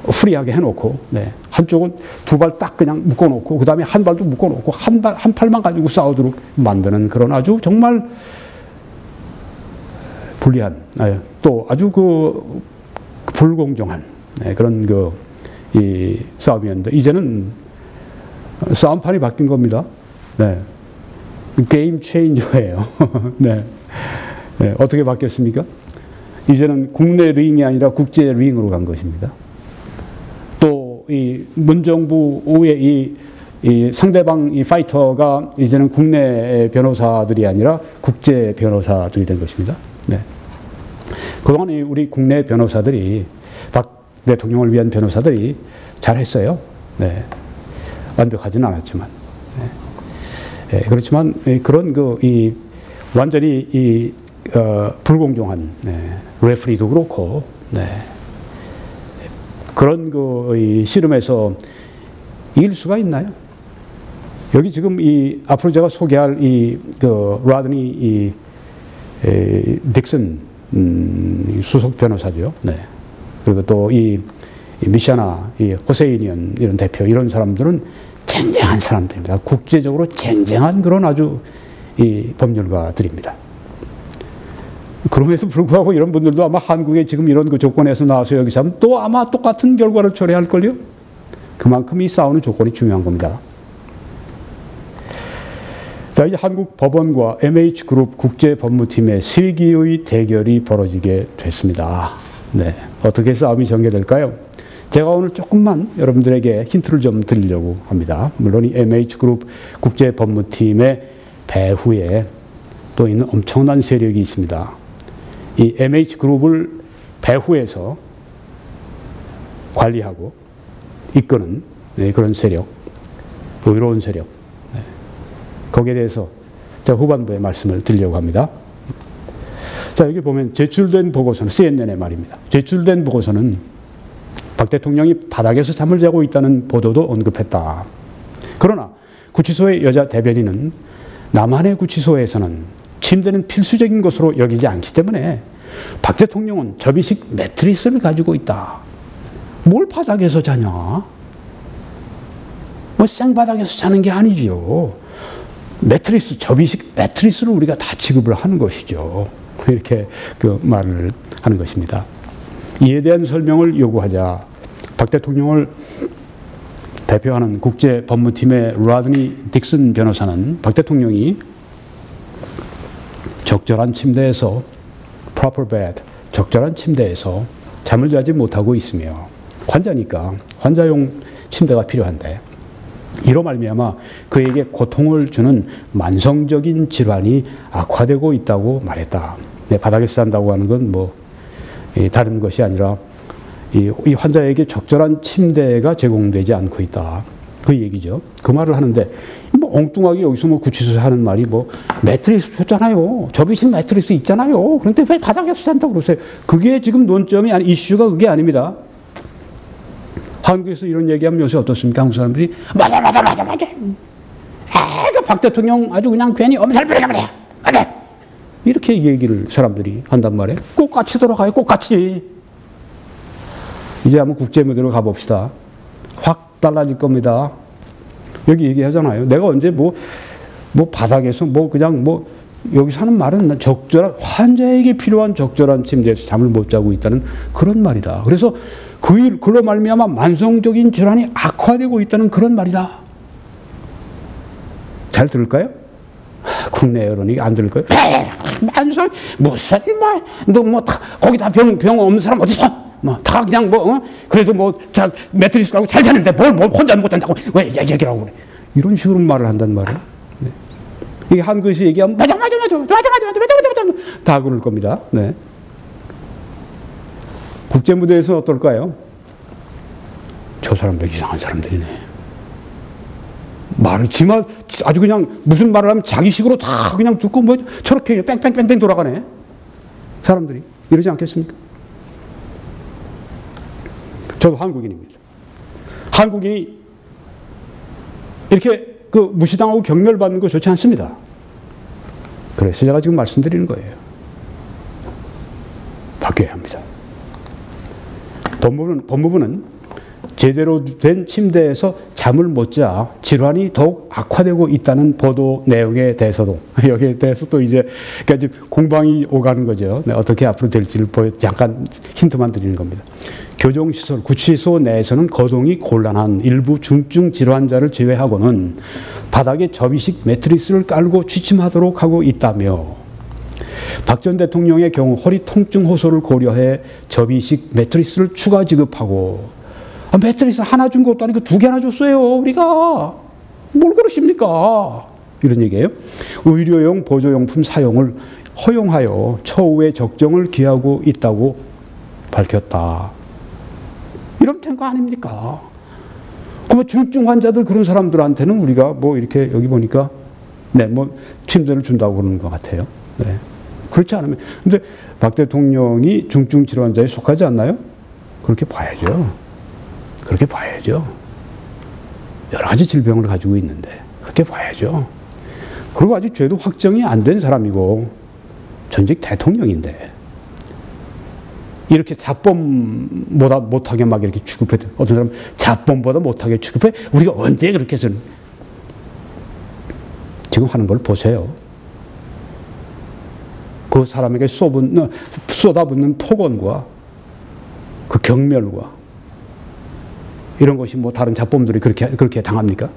프리하게 해놓고, 네. 한쪽은 두 발 딱 그냥 묶어놓고, 그 다음에 한 발도 묶어놓고, 한 팔만 가지고 싸우도록 만드는 그런 아주 정말 불리한, 또 아주 그 불공정한, 네, 그런 이 싸움이었는데, 이제는 싸움판이 바뀐 겁니다. 네. 게임 체인저예요. 네. 네. 어떻게 바뀌었습니까? 이제는 국내 링이 아니라 국제 링으로 간 것입니다. 또 이 문정부의 이 상대방 이 파이터가 이제는 국내 변호사들이 아니라 국제 변호사들이 된 것입니다. 네. 그동안 우리 국내 변호사들이 박 대통령을 위한 변호사들이 잘했어요. 네. 완벽하지는 않았지만. 네. 네. 그렇지만 그런 완전히 불공정한, 네. 레프리도 그렇고, 네. 그런 이 씨름에서 이길 수가 있나요? 여기 지금 앞으로 제가 소개할 라드니 딕슨 수석 변호사죠. 네. 그리고 또 미샤나 호세이니언 이런 대표 이런 사람들은 쟁쟁한 사람들입니다. 국제적으로 쟁쟁한 그런 아주 법률가들입니다. 그럼에도 불구하고 이런 분들도 아마 한국에 지금 이런 그 조건에서 나와서 여기서 하면 또 아마 똑같은 결과를 초래할걸요? 그만큼 이 싸우는 조건이 중요한 겁니다. 자, 이제 한국 법원과 MH그룹 국제법무팀의 세기의 대결이 벌어지게 됐습니다. 네. 어떻게 싸움이 전개될까요? 제가 오늘 조금만 여러분들에게 힌트를 좀 드리려고 합니다. 물론 이 MH그룹 국제법무팀의 배후에 또 있는 엄청난 세력이 있습니다. 이 MH그룹을 배후에서 관리하고 이끄는, 네, 그런 세력, 의로운 세력. 네. 거기에 대해서 제가 후반부에 말씀을 드리려고 합니다. 자, 여기 보면 제출된 보고서는 CNN의 말입니다. 제출된 보고서는 박 대통령이 바닥에서 잠을 자고 있다는 보도도 언급했다. 그러나 구치소의 여자 대변인은 남한의 구치소에서는 침대는 필수적인 것으로 여기지 않기 때문에 박 대통령은 접이식 매트리스를 가지고 있다. 뭘 바닥에서 자냐? 뭐 생바닥에서 자는 게 아니죠. 매트리스, 접이식 매트리스를 우리가 다 지급을 하는 것이죠. 이렇게 말을 하는 것입니다. 이에 대한 설명을 요구하자 박 대통령을 대표하는 국제법무팀의 라드니 딕슨 변호사는 박 대통령이 적절한 침대에서 proper bed, 적절한 침대에서 잠을 자지 못하고 있으며 환자니까 환자용 침대가 필요한데 이로 말미암아 그에게 고통을 주는 만성적인 질환이 악화되고 있다고 말했다. 네, 바닥에서 잔다고 하는 건 뭐 다른 것이 아니라 이 환자에게 적절한 침대가 제공되지 않고 있다. 그 얘기죠. 그 말을 하는데 뭐 엉뚱하게 여기서 뭐 구치소에서 하는 말이 뭐 매트리스 줬잖아요. 접이식 매트리스 있잖아요. 그런데 왜 바닥에서 잔다고 그러세요? 그게 지금 논점이 이슈가 그게 아닙니다. 한국에서 이런 얘기하면 요새 어떻습니까? 한국 사람들이 맞아. 박 대통령 아주 그냥 괜히 엄살 부리가 말이야. 맞아. 이렇게 얘기를 사람들이 한단 말이에요. 똑같이 돌아가요. 똑같이. 이제 한번 국제무대로 가봅시다. 확 달라질 겁니다. 여기 얘기하잖아요. 내가 언제 뭐 바닥에서 그냥 여기서 하는 말은 적절한, 환자에게 필요한 적절한 침대에서 잠을 못 자고 있다는 그런 말이다. 그래서 그로 말미암아 만성적인 질환이 악화되고 있다는 그런 말이다. 잘 들을까요? 국내 여론이 안 들을까요? 만성, 무슨 말, 거기 다 병 없는 사람 어디 있어? 다 그냥 그래도 잘 매트리스 깔고 잘 자는데 뭘 혼자 못 잔다고 왜 얘기라고 그래? 이런 식으로 말을 한단 말이에요. 네. 이게 한글씨 얘기하면 맞아 다 그럴 겁니다. 네. 국제무대에서 어떨까요? 저 사람들 이상한 사람들이네. 말을 지만 아주 그냥 무슨 말을 하면 자기식으로 다 그냥 듣고 뭐 저렇게 뺑뺑뺑뺑 돌아가네. 사람들이. 이러지 않겠습니까? 저도 한국인입니다. 한국인이 이렇게 그 무시당하고 경멸받는 거 좋지 않습니다. 그래서 제가 지금 말씀드리는 거예요. 바뀌어야 합니다. 법무부는 제대로 된 침대에서 잠을 못 자 질환이 더욱 악화되고 있다는 보도 내용에 대해서도 여기에 대해서도 이제 그러니까 공방이 오가는 거죠. 어떻게 앞으로 될지를 잠깐 힌트만 드리는 겁니다. 교정시설, 구치소 내에서는 거동이 곤란한 일부 중증 질환자를 제외하고는 바닥에 접이식 매트리스를 깔고 취침하도록 하고 있다며 박 전 대통령의 경우 허리 통증 호소를 고려해 접이식 매트리스를 추가 지급하고 매트리스 하나 준 것도 아니고 2개나 줬어요. 우리가. 뭘 그러십니까? 이런 얘기예요. 의료용 보조용품 사용을 허용하여 처우의 적정을 기하고 있다고 밝혔다. 이러면 된 거 아닙니까? 그러면 중증 환자들 그런 사람들한테는 우리가 뭐 이렇게 여기 보니까 네, 뭐 침대를 준다고 그러는 것 같아요. 네. 그렇지 않으면. 근데 박 대통령이 중증 질환자에 속하지 않나요? 그렇게 봐야죠. 그렇게 봐야죠. 여러 가지 질병을 가지고 있는데 그렇게 봐야죠. 그리고 아직 죄도 확정이 안 된 사람이고 전직 대통령인데 이렇게 자범보다 못하게 막 이렇게 취급해. 어떤 사람은 자범보다 못하게 취급해. 우리가 언제 그렇게 해서 지금 하는 걸 보세요. 그 사람에게 쏟아붓는 폭언과 그 경멸과 이런 것이 뭐 다른 자범들이 그렇게 당합니까?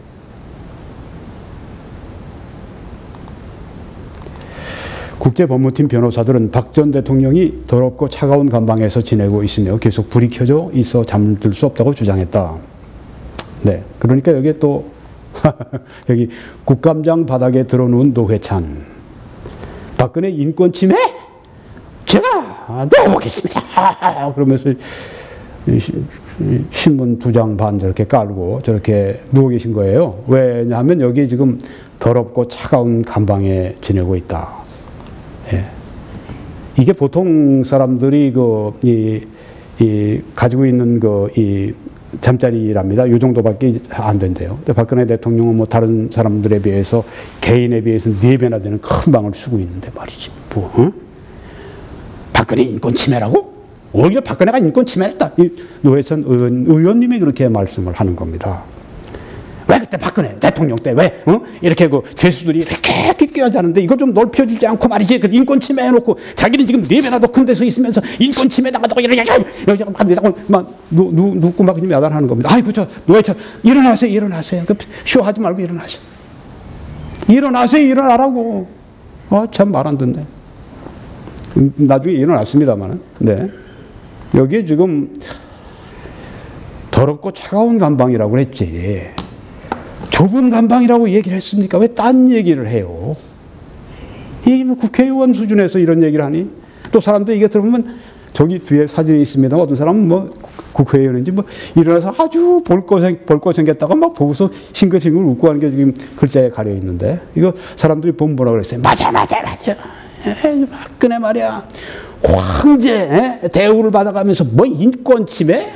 국제법무팀 변호사들은 박 전 대통령이 더럽고 차가운 감방에서 지내고 있으며 계속 불이 켜져 있어 잠들 수 없다고 주장했다. 네, 그러니까 여기에 또 여기 국감장 바닥에 들어누운 노회찬. 박근혜 인권 침해? 제가 넣어보겠습니다. 그러면서 신문 2장 반 저렇게 깔고 저렇게 누워 계신 거예요. 왜냐하면 여기 지금 더럽고 차가운 감방에 지내고 있다. 예. 이게 보통 사람들이 가지고 있는 이 잠자리랍니다. 이 정도밖에 안 된대요. 근데 박근혜 대통령은 뭐 다른 사람들에 비해서 개인에 비해서 4배나 되는 큰 방을 쓰고 있는데 말이지. 뭐, 응? 박근혜 인권 침해라고? 오히려 박근혜가 인권 침해했다. 노회찬 의원님이 그렇게 말씀을 하는 겁니다. 왜 그때 박근혜 대통령 때 왜 이렇게 그 죄수들이 이렇게 끼어자는데 이걸 좀 넓혀주지 않고 말이지. 그 인권 침해해놓고 자기는 지금 4배나 더 큰 데서 있으면서 인권 침해당하다고 이렇게 막 눕고 막 야단하는 겁니다. 아이고 저 노회찬 일어나세요. 그 쇼하지 말고 일어나세요. 일어나라고. 참 말 안 듣네. 나중에 일어났습니다만은. 네. 여기에 지금 더럽고 차가운 감방이라고 그랬지. 좁은 감방이라고 얘기를 했습니까? 왜 딴 얘기를 해요? 이게 뭐 국회의원 수준에서 이런 얘기를 하니? 또 사람들 이게 들어보면 저기 뒤에 사진이 있습니다. 어떤 사람은 뭐 국회의원인지 뭐 일어나서 아주 볼 거 생겼다고 막 보고서 싱글싱글 웃고 하는 게 지금 글자에 가려 있는데 이거 사람들이 보면 뭐라 그랬어요? 맞아. 박근혜 말이야. 황제 대우를 받아가면서 뭐 인권 침해?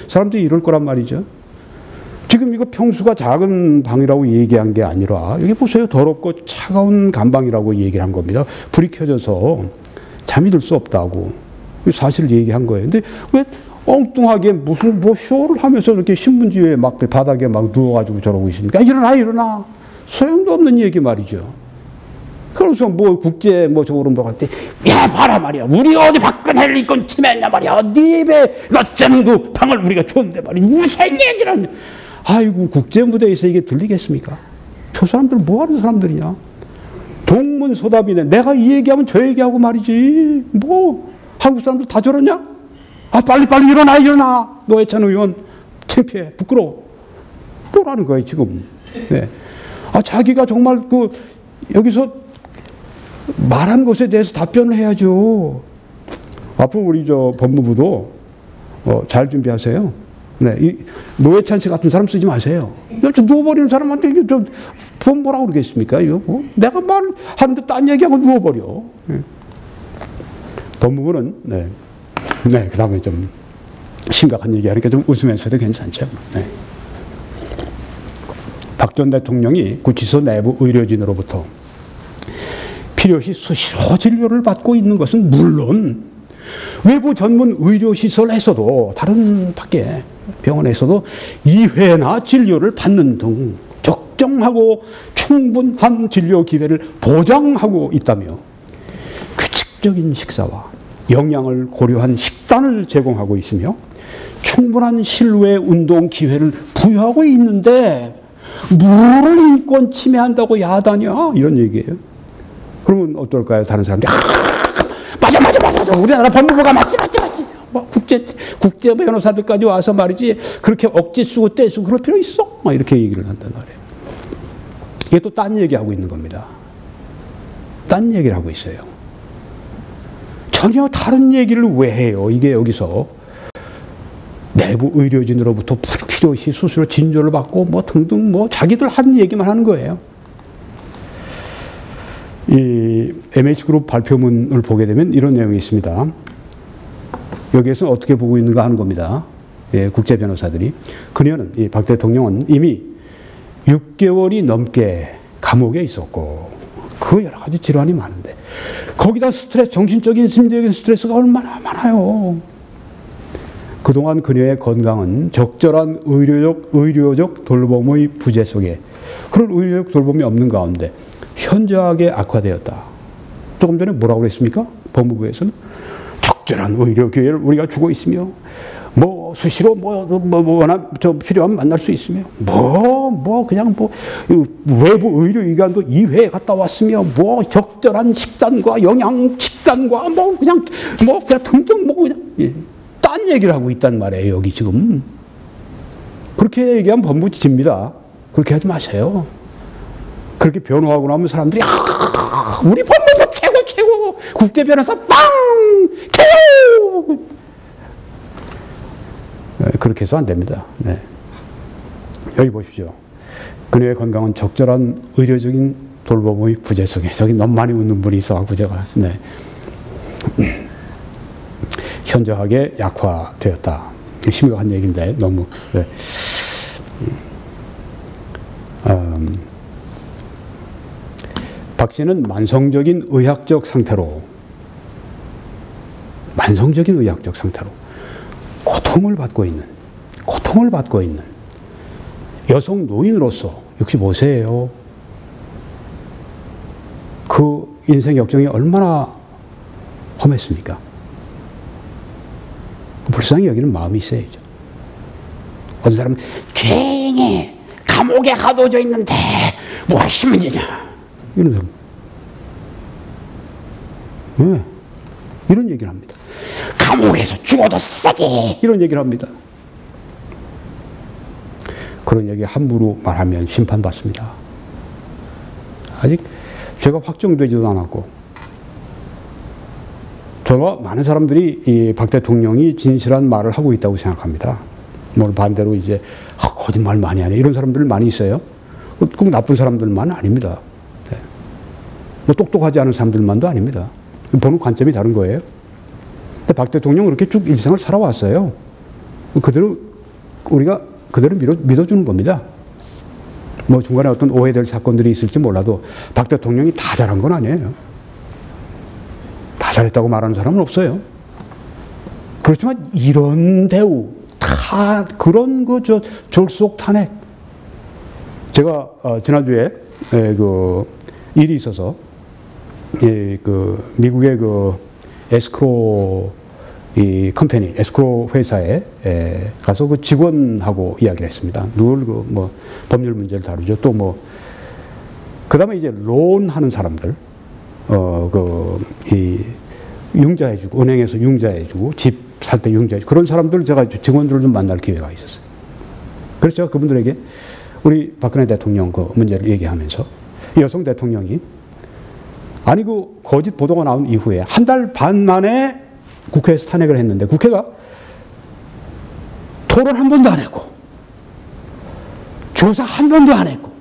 사람들이 이럴 거란 말이죠. 지금 이거 평수가 작은 방이라고 얘기한 게 아니라 여기 보세요. 더럽고 차가운 감방이라고 얘기를 한 겁니다. 불이 켜져서 잠이 들 수 없다고 사실을 얘기한 거예요. 근데 왜 엉뚱하게 무슨 뭐 쇼를 하면서 이렇게 신문지에 막 바닥에 막 누워가지고 저러고 있습니까? 일어나. 소용도 없는 얘기 말이죠. 그래서 뭐 국제 뭐 저거로 뭐 할 때 야 봐라 말이야. 우리 어디 박근혜를 인권 침해했냐 말이야. 네 입에 몇 정도 방을 우리가 줬는데 말이야. 무슨 얘기를 하냐. 아이고 국제 무대에서 이게 들리겠습니까? 저 사람들 뭐 하는 사람들이냐. 동문서답이네. 내가 이 얘기하면 저 얘기하고 말이지. 뭐 한국 사람들 다 저러냐? 빨리 일어나. 노회찬 의원 창피해. 부끄러워. 뭐라는 거예요 지금. 네. 자기가 정말 여기서 말한 것에 대해서 답변을 해야죠. 앞으로 우리 법무부도 잘 준비하세요. 네, 이 노회찬 씨 같은 사람 쓰지 마세요. 누워버리는 사람한테 돈 뭐라고 그러겠습니까? 이거 내가 말하는데 딴 얘기하고 누워버려. 네. 법무부는 네, 그다음에 좀 심각한 얘기하니까 좀 웃으면서도 괜찮죠. 네. 박 전 대통령이 구치소 내부 의료진으로부터 필요시 수시로 진료를 받고 있는 것은 물론 외부 전문 의료시설에서도 다른 밖에 병원에서도 2회나 진료를 받는 등 적정하고 충분한 진료 기회를 보장하고 있다며 규칙적인 식사와 영양을 고려한 식단을 제공하고 있으며 충분한 실외 운동 기회를 부여하고 있는데 뭐를 인권 침해한다고 야단이야? 이런 얘기예요. 그러면 어떨까요? 다른 사람들이 맞아. 우리나라 법무부가 맞지. 뭐 국제 변호사들까지 와서 말이지 그렇게 억지 쓰고 떼쓰고 그럴 필요 있어? 막 이렇게 얘기를 한단 말이에요. 이게 또 딴 얘기하고 있는 겁니다. 딴 얘기를 하고 있어요. 전혀 다른 얘기를 왜 해요? 이게 여기서 내부 의료진으로부터 필요시 수시로 진료를 받고 뭐 등등 뭐 자기들 하는 얘기만 하는 거예요. 이 MH그룹 발표문을 보게 되면 이런 내용이 있습니다. 여기에서 어떻게 보고 있는가 하는 겁니다. 예, 국제 변호사들이. 그녀는, 박 대통령은 이미 6개월이 넘게 감옥에 있었고, 그 여러 가지 질환이 많은데, 거기다 스트레스, 정신적인, 심리적인 스트레스가 얼마나 많아요. 그동안 그녀의 건강은 적절한 의료적 돌봄의 부재 속에, 그런 의료적 돌봄이 없는 가운데, 현저하게 악화되었다. 조금 전에 뭐라고 그랬습니까? 법무부에서는 적절한 의료 기회를 우리가 주고 있으며, 뭐 수시로 필요하면 만날 수 있으며, 그냥 외부 의료기관도 2회 갔다 왔으며, 적절한 식단과 영양 식단과 그냥 등등 그냥 딴 얘기를 하고 있단 말이에요. 여기 지금 그렇게 얘기하면 법무부 집니다. 그렇게 하지 마세요. 그렇게 변호하고 나면 사람들이 우리 법무부 최고 국제 변호사 개요. 그렇게 해서 안 됩니다. 네. 여기 보십시오. 그녀의 건강은 적절한 의료적인 돌봄의 부재 속에, 저기 너무 많이 웃는 분이 있어갖고 제가 현저하게 약화되었다. 심각한 얘기인데 너무 박 씨는 만성적인 의학적 상태로 고통을 받고 있는 여성 노인으로서 역시 보세요. 그 인생 역정이 얼마나 험했습니까? 불쌍히 여기는 마음이 있어야죠. 어떤 사람은 죄인이 감옥에 가둬져 있는데 뭐 하시면 되냐 이런 사람. 네. 이런 얘기를 합니다. 감옥에서 죽어도 싸지 이런 얘기를 합니다. 그런 얘기 함부로 말하면 심판받습니다. 아직 죄가 확정되지도 않았고, 저와 많은 사람들이 이 박 대통령이 진실한 말을 하고 있다고 생각합니다. 뭐 반대로 이제 거짓말 많이 하네 이런 사람들 많이 있어요. 꼭 나쁜 사람들만 아닙니다. 네. 뭐 똑똑하지 않은 사람들만도 아닙니다. 보는 관점이 다른 거예요. 근데 박 대통령은 그렇게 쭉 일생을 살아왔어요. 그대로 우리가 그대로 믿어주는 겁니다. 뭐 중간에 어떤 오해될 사건들이 있을지 몰라도 박 대통령이 다 잘한 건 아니에요. 다 잘했다고 말하는 사람은 없어요. 그렇지만 이런 대우, 다 그런 졸속 탄핵. 제가 지난주에 일이 있어서 미국의 에스크로 에스크로 회사에 가서 직원하고 이야기를 했습니다. 늘 법률 문제를 다루죠. 또 그 다음에 이제 론 하는 사람들, 융자해주고, 은행에서 융자해주고, 집 살 때 융자해주고, 그런 사람들 제가 직원들을 좀 만날 기회가 있었어요. 그래서 제가 그분들에게 우리 박근혜 대통령 문제를 얘기하면서 여성 대통령이 아니 거짓 보도가 나온 이후에 한 달 반 만에 국회에서 탄핵을 했는데 국회가 토론 한 번도 안 했고, 조사 한 번도 안 했고,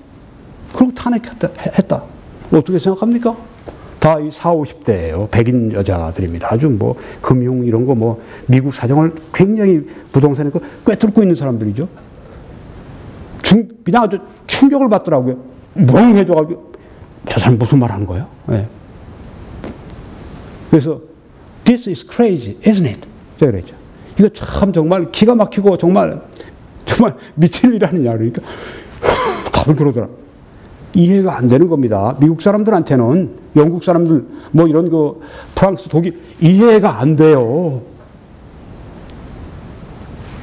그리고 탄핵했다. 어떻게 생각합니까? 다 이 40, 50대예요. 백인 여자들입니다. 아주 뭐 금융 이런 거 뭐 미국 사정을 굉장히 부동산에 꿰뚫고 있는 사람들이죠. 그냥 아주 충격을 받더라고요. 멍해져가지고 저 사람 무슨 말 하는 거야? 네. 그래서 This is crazy, isn't it? 제가 그랬죠. 이거 참 정말 기가 막히고 정말 미칠 일 아니냐 그러니까 다들 그러더라. 이해가 안 되는 겁니다. 미국 사람들한테는 영국 사람들 뭐 이런 거 프랑스, 독일 이해가 안 돼요.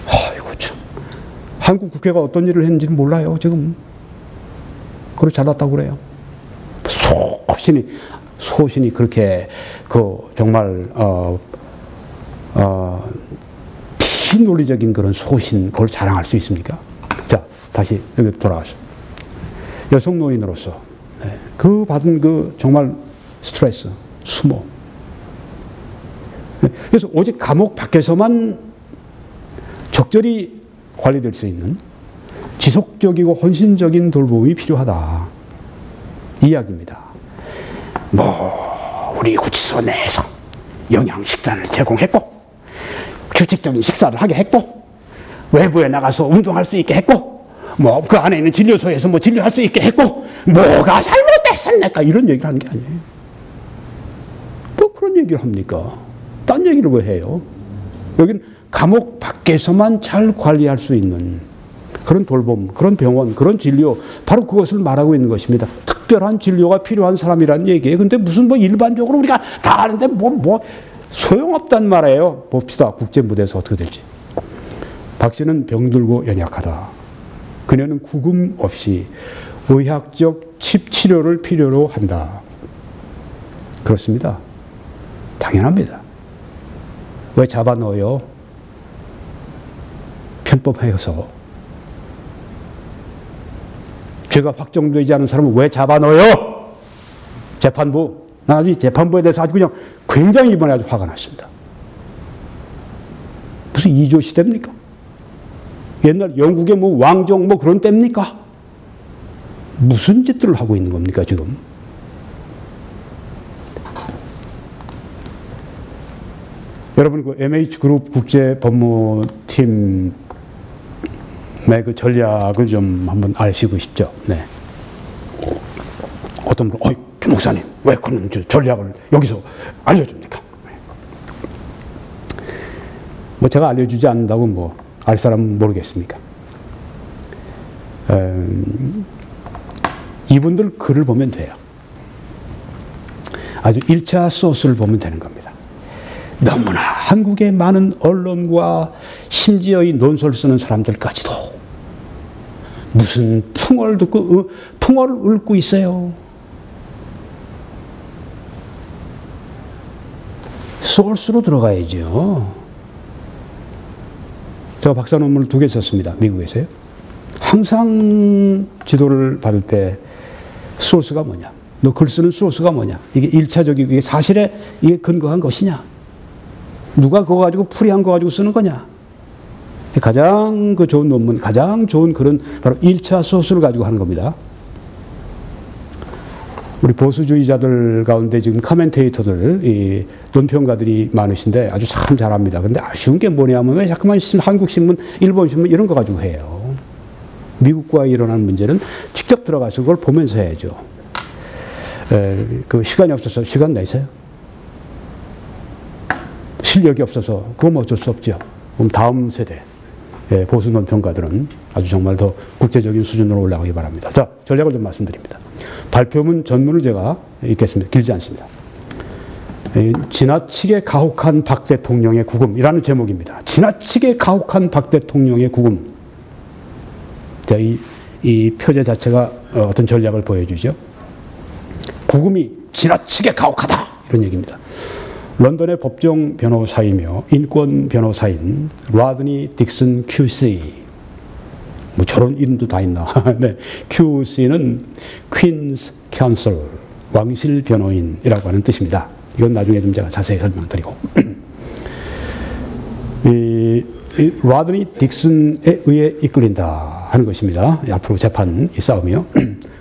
아이고 참. 한국 국회가 어떤 일을 했는지는 몰라요 지금. 그걸 잘났다고 그래요. 소신이 그렇게 정말 비논리적인 그런 소신 그걸 자랑할 수 있습니까? 자 다시 여기 돌아와서 여성 노인으로서 그 받은 그 정말 스트레스, 수모. 그래서 오직 감옥 밖에서만 적절히 관리될 수 있는 지속적이고 헌신적인 돌봄이 필요하다. 이 이야기입니다. 우리 구치소 내에서 영양식단을 제공했고, 규칙적인 식사를 하게 했고, 외부에 나가서 운동할 수 있게 했고, 그 안에 있는 진료소에서 진료할 수 있게 했고, 뭐가 잘못됐습니까? 이런 얘기를 하는 게 아니에요. 뭐 그런 얘기를 합니까? 딴 얘기를 왜 해요? 여기는 감옥 밖에서만 잘 관리할 수 있는 그런 돌봄, 그런 병원, 그런 진료, 바로 그것을 말하고 있는 것입니다. 특별한 진료가 필요한 사람이라는 얘기예요. 근데 무슨 일반적으로 우리가 다 아는데 소용없단 말이에요. 봅시다. 국제 무대에서 어떻게 될지. 박 씨는 병들고 연약하다. 그녀는 구금 없이 의학적 치료를 필요로 한다. 그렇습니다. 당연합니다. 왜 잡아넣어요? 편법해서. 죄가 확정되지 않은 사람은 왜 잡아넣어요? 재판부. 나중에 재판부에 대해서 아주 그냥 굉장히 이번에 아주 화가 났습니다. 무슨 이조 시대입니까? 옛날 영국의 왕정 그런 때입니까? 무슨 짓들을 하고 있는 겁니까, 지금? 여러분, 그 MH그룹 국제법무팀의 그 전략을 좀 한번 아시고 싶죠? 네. 어떤 분은, 김 목사님, 왜 그런 전략을 여기서 알려줍니까? 제가 알려주지 않는다고 알 사람은 모르겠습니까? 이분들 글을 보면 돼요. 아주 1차 소스를 보면 되는 겁니다. 너무나 한국의 많은 언론과 심지어 이 논설을 쓰는 사람들까지도 무슨 풍어를 듣고 풍어를 읊고 있어요. 소스로 들어가야죠. 제가 박사 논문을 2개 썼습니다. 미국에서요. 항상 지도를 받을 때 소스가 뭐냐? 너 글 쓰는 소스가 뭐냐? 이게 1차적이고 이게 사실에 이게 근거한 것이냐? 누가 그거 가지고 풀이한 거 가지고 쓰는 거냐? 가장 좋은 논문, 가장 좋은 글은 바로 1차 소스를 가지고 하는 겁니다. 우리 보수주의자들 가운데 지금 커멘테이터들, 이 논평가들이 많으신데 아주 참 잘합니다. 그런데 아쉬운 게 뭐냐면 왜 자꾸만 한국신문, 일본신문 이런 거 가지고 해요. 미국과 일어나는 문제는 직접 들어가서 그걸 보면서 해야죠. 그 시간이 없어서 시간 내세요. 실력이 없어서 그건 어쩔 수 없죠. 그럼 다음 세대 보수 논평가들은 아주 정말 더 국제적인 수준으로 올라가기 바랍니다. 자, 전략을 좀 말씀드립니다. 발표문 전문을 제가 읽겠습니다. 길지 않습니다. 지나치게 가혹한 박 대통령의 구금이라는 제목입니다. 지나치게 가혹한 박 대통령의 구금. 자, 이 표제 자체가 어떤 전략을 보여주죠. 구금이 지나치게 가혹하다 이런 얘기입니다. 런던의 법정 변호사이며 인권 변호사인 라드니 딕슨 QC. 저런 이름도 다 있나. 네. QC는 Queen's Counsel, 왕실 변호인이라고 하는 뜻입니다. 이건 나중에 좀 제가 자세히 설명드리고. 라드니 딕슨에 의해 이끌린다 하는 것입니다. 앞으로 재판 이 싸움이요.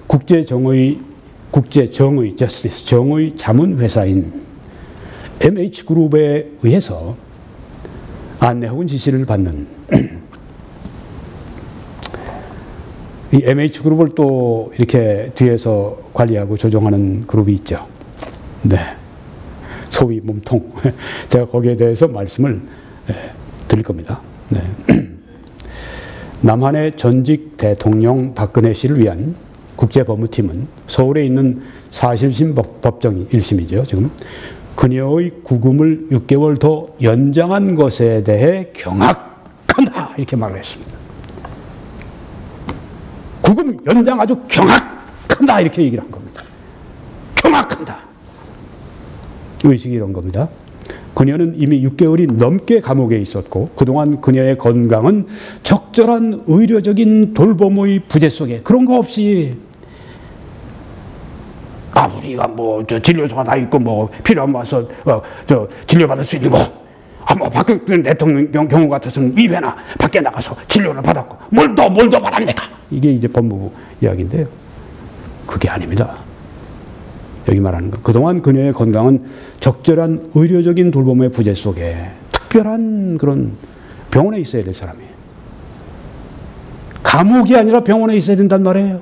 국제정의 저스티스 정의 자문 회사인 MH그룹에 의해서 안내 혹은 지시를 받는 이 MH그룹을 또 이렇게 뒤에서 관리하고 조종하는 그룹이 있죠. 네. 소위 몸통. 제가 거기에 대해서 말씀을 드릴 겁니다. 네. 남한의 전직 대통령 박근혜 씨를 위한 국제법무팀은 서울에 있는 사실심 법정이 1심이죠. 지금 그녀의 구금을 6개월 더 연장한 것에 대해 경악한다 이렇게 말을 했습니다. 구금 연장 아주 경악한다 이렇게 얘기를 한 겁니다. 경악한다. 의식이 이런 겁니다. 그녀는 이미 6개월이 넘게 감옥에 있었고 그동안 그녀의 건강은 적절한 의료적인 돌봄의 부재 속에 그런 거 없이 우리가 뭐 진료소가 다 있고 뭐 필요하면 와서 진료받을 수 있는 거 뭐 박근혜 대통령 경우 같았으면 의회나 밖에 나가서 진료를 받았고 뭘 더 받았니까 이게 이제 법무부 이야기인데요. 그게 아닙니다. 여기 말하는 거. 그동안 그녀의 건강은 적절한 의료적인 돌봄의 부재 속에 특별한 그런 병원에 있어야 될 사람이에요. 감옥이 아니라 병원에 있어야 된단 말이에요.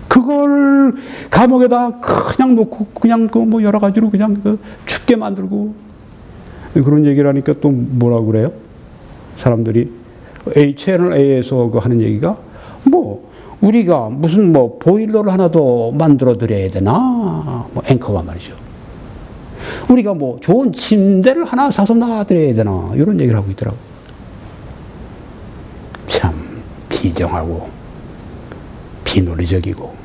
그걸 감옥에다 그냥 놓고 그냥 뭐 여러 가지로 그냥 춥게 만들고 그런 얘기를 하니까 또 뭐라고 그래요? 사람들이 채널 A에서 하는 얘기가 뭐 우리가 무슨 뭐 보일러를 하나 더 만들어 드려야 되나? 뭐 앵커가 말이죠. 우리가 뭐 좋은 침대를 하나 사서 놔드려야 되나? 이런 얘기를 하고 있더라고. 참 비정하고 비논리적이고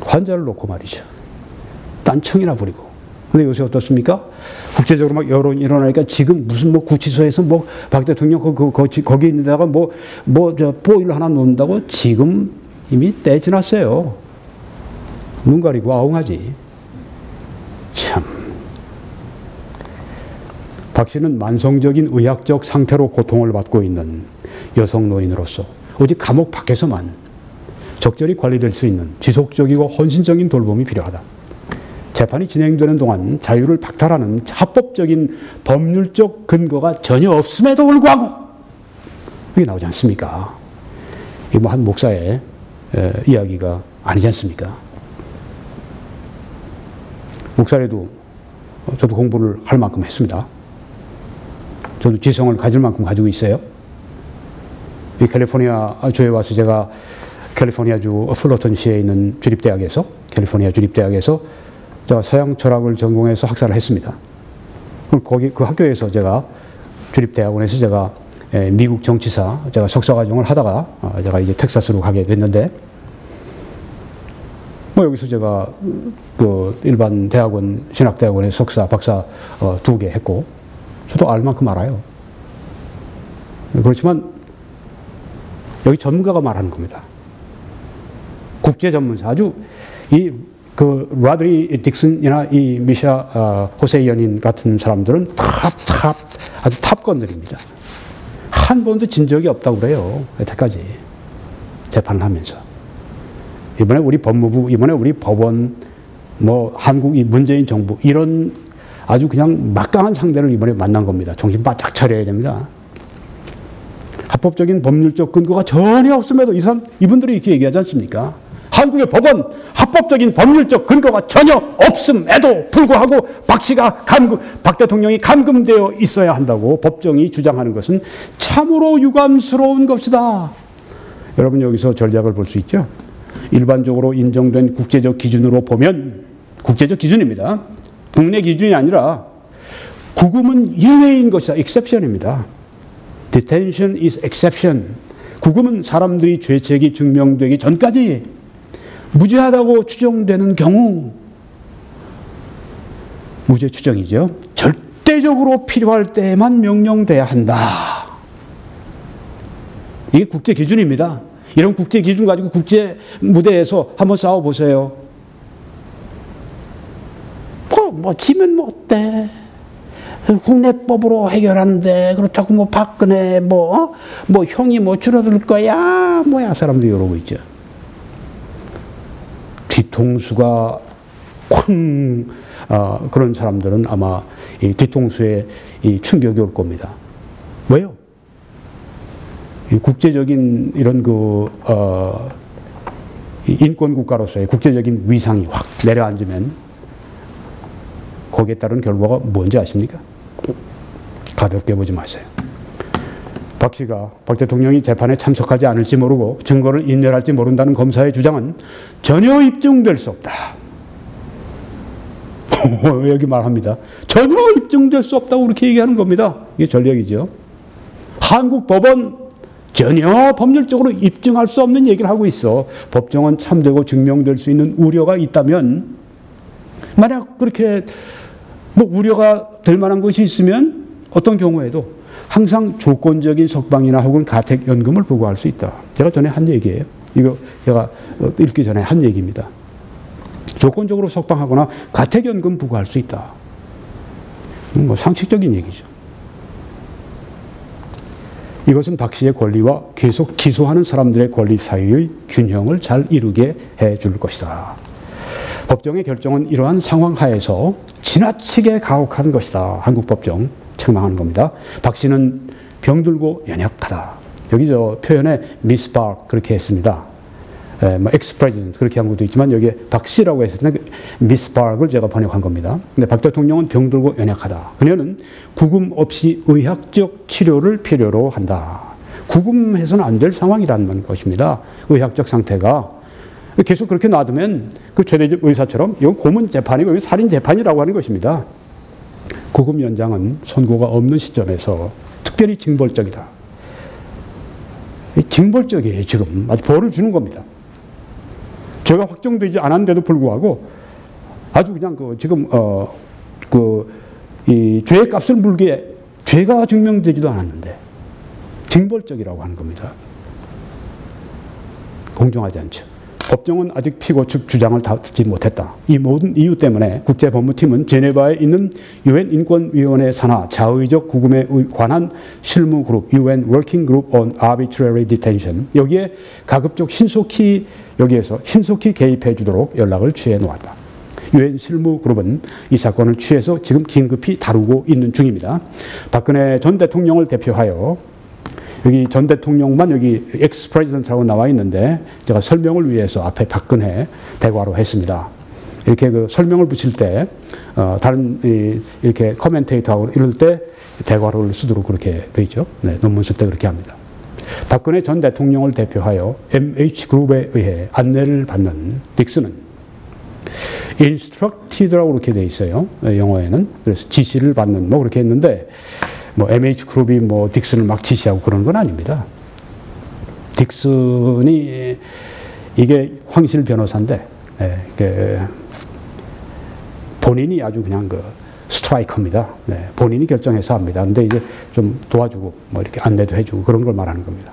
환자를 놓고 말이죠. 딴청이나 부리고. 근데 요새 어떻습니까? 국제적으로 막 여론이 일어나니까 지금 무슨 뭐 구치소에서 뭐 박 대통령 거기 있는 데다가 저 보일러 하나 놓는다고 지금 이미 때 지났어요. 눈 가리고 아웅하지. 참. 박 씨는 만성적인 의학적 상태로 고통을 받고 있는 여성 노인으로서 오직 감옥 밖에서만 적절히 관리될 수 있는 지속적이고 헌신적인 돌봄이 필요하다. 재판이 진행되는 동안 자유를 박탈하는 합법적인 법률적 근거가 전혀 없음에도 불구하고 이게 나오지 않습니까? 이게 뭐 한 목사의 이야기가 아니지 않습니까? 목사라도 저도 공부를 할 만큼 했습니다. 저도 지성을 가질 만큼 가지고 있어요. 이 캘리포니아 주에 와서 제가 캘리포니아주 플로턴시에 있는 주립대학에서 캘리포니아 주립대학에서 제가 서양 철학을 전공해서 학사를 했습니다. 거기 그 학교에서 제가 주립대학원에서 제가 미국 정치사 제가 석사과정을 하다가 제가 이제 텍사스로 가게 됐는데 뭐 여기서 제가 그 일반 대학원 신학대학원에서 석사 박사 2개 했고 저도 알 만큼 알아요. 그렇지만 여기 전문가가 말하는 겁니다. 국제 전문사 아주 그 라드니 딕슨이나 이 미샤 호세이언인 같은 사람들은 아주 탑건들입니다. 한 번도 진 적이 없다고 그래요. 여태까지 재판을 하면서. 이번에 우리 법무부, 이번에 우리 법원, 뭐 한국 이 문재인 정부 이런 아주 그냥 막강한 상대를 이번에 만난 겁니다. 정신 바짝 차려야 됩니다. 합법적인 법률적 근거가 전혀 없음에도 이분들이 이렇게 얘기하지 않습니까? 한국의 법원 합법적인 법률적 근거가 전혀 없음에도 불구하고 박 대통령이 감금되어 있어야 한다고 법정이 주장하는 것은 참으로 유감스러운 것이다. 여러분 여기서 전략을 볼 수 있죠. 일반적으로 인정된 국제적 기준으로 보면 국제적 기준입니다. 국내 기준이 아니라 구금은 예외인 것이다. exception입니다. Detention is exception. 구금은 사람들이 죄책이 증명되기 전까지 무죄하다고 추정되는 경우 무죄 추정이죠. 절대적으로 필요할 때만 명령돼야 한다. 이게 국제 기준입니다. 이런 국제 기준 가지고 국제 무대에서 한번 싸워보세요. 뭐 지면 뭐 어때? 국내법으로 해결하는데 그렇다고 뭐 박근혜 뭐 형이 뭐 줄어들 거야 뭐야 사람들이 이러고 있죠. 뒤통수가 쾅 그런 사람들은 아마 이 뒤통수에 이 충격이 올 겁니다. 왜요? 이 국제적인 이런 인권 국가로서의 국제적인 위상이 확 내려앉으면 거기에 따른 결과가 뭔지 아십니까? 가볍게 보지 마세요. 박 대통령이 재판에 참석하지 않을지 모르고 증거를 인멸할지 모른다는 검사의 주장은 전혀 입증될 수 없다. 여기 말합니다. 전혀 입증될 수 없다고 그렇게 얘기하는 겁니다. 이게 전략이죠. 한국 법원 전혀 법률적으로 입증할 수 없는 얘기를 하고 있어. 법정은 참되고 증명될 수 있는 우려가 있다면, 만약 그렇게 뭐 우려가 될 만한 것이 있으면 어떤 경우에도 항상 조건적인 석방이나 혹은 가택연금을 부과할 수 있다. 제가 전에 한 얘기예요. 이거 제가 읽기 전에 한 얘기입니다. 조건적으로 석방하거나 가택연금 부과할 수 있다. 뭐 상식적인 얘기죠. 이것은 박 씨의 권리와 계속 기소하는 사람들의 권리 사이의 균형을 잘 이루게 해줄 것이다. 법정의 결정은 이러한 상황 하에서 지나치게 가혹한 것이다. 한국 법정 책망하는 겁니다. 박 씨는 병들고 연약하다. 여기 저 표현에 미스 박 그렇게 했습니다. 엑스 프레지던트 그렇게 한 것도 있지만 여기에 박 씨라고 했을 때 미스 박을 제가 번역한 겁니다. 근데 박 대통령은 병들고 연약하다. 그녀는 구금 없이 의학적 치료를 필요로 한다. 구금해서는 안 될 상황이라는 것입니다. 의학적 상태가. 계속 그렇게 놔두면 그 최대집 의사처럼 이건 고문 재판이고 이건 살인 재판이라고 하는 것입니다. 구금 연장은 선고가 없는 시점에서 특별히 징벌적이다. 징벌적이에요. 지금 아주 벌을 주는 겁니다. 죄가 확정되지 않았는데도 불구하고 아주 그냥 지금 이 죄의 값을 물게 죄가 증명되지도 않았는데 징벌적이라고 하는 겁니다. 공정하지 않죠. 법정은 아직 피고 측 주장을 다 듣지 못했다. 이 모든 이유 때문에 국제법무팀은 제네바에 있는 유엔 인권위원회 산하 자의적 구금에 관한 실무그룹 UN Working Group on Arbitrary Detention 여기에 가급적 여기에서 신속히 개입해 주도록 연락을 취해 놓았다. 유엔 실무그룹은 이 사건을 취해서 지금 긴급히 다루고 있는 중입니다. 박근혜 전 대통령을 대표하여 여기 전 대통령만 여기 엑스 프레지던트라고 나와 있는데 제가 설명을 위해서 앞에 박근혜 대괄호 했습니다. 이렇게 그 설명을 붙일 때 다른 이렇게 커멘테이터하고 이럴 때 대괄호를 쓰도록 그렇게 돼 있죠. 네, 논문 쓸 때 그렇게 합니다. 박근혜 전 대통령을 대표하여 MH그룹에 의해 안내를 받는 딕슨은 instructed라고 그렇게 돼 있어요. 영어에는. 그래서 지시를 받는 뭐 그렇게 했는데 뭐 MH그룹이 뭐 딕슨을 막 지시하고 그런 건 아닙니다. 딕슨이 이게 황실 변호사인데 본인이 아주 그냥 스트라이커입니다. 네, 본인이 결정해서 합니다. 근데 이제 좀 도와주고 뭐 이렇게 안내도 해주고 그런 걸 말하는 겁니다.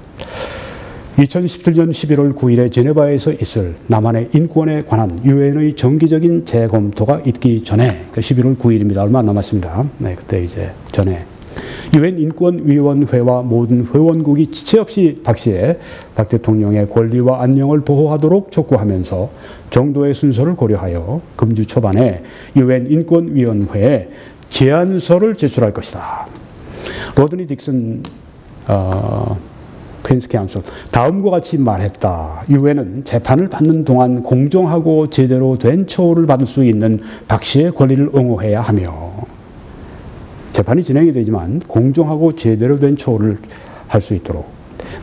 2017년 11월 9일에 제네바에서 있을 남한의 인권에 관한 유엔의 정기적인 재검토가 있기 전에 11월 9일입니다. 얼마 안 남았습니다. 네, 그때 이제 전에 유엔 인권위원회와 모든 회원국이 지체 없이 박 대통령의 권리와 안녕을 보호하도록 촉구하면서 정도의 순서를 고려하여 금주 초반에 유엔 인권위원회에 제안서를 제출할 것이다. 로드니 딕슨 퀸스 카운슬 다음과 같이 말했다. 유엔은 재판을 받는 동안 공정하고 제대로 된 처우를 받을 수 있는 박 씨의 권리를 옹호해야 하며 재판이 진행이 되지만 공정하고 제대로 된 처우를 할 수 있도록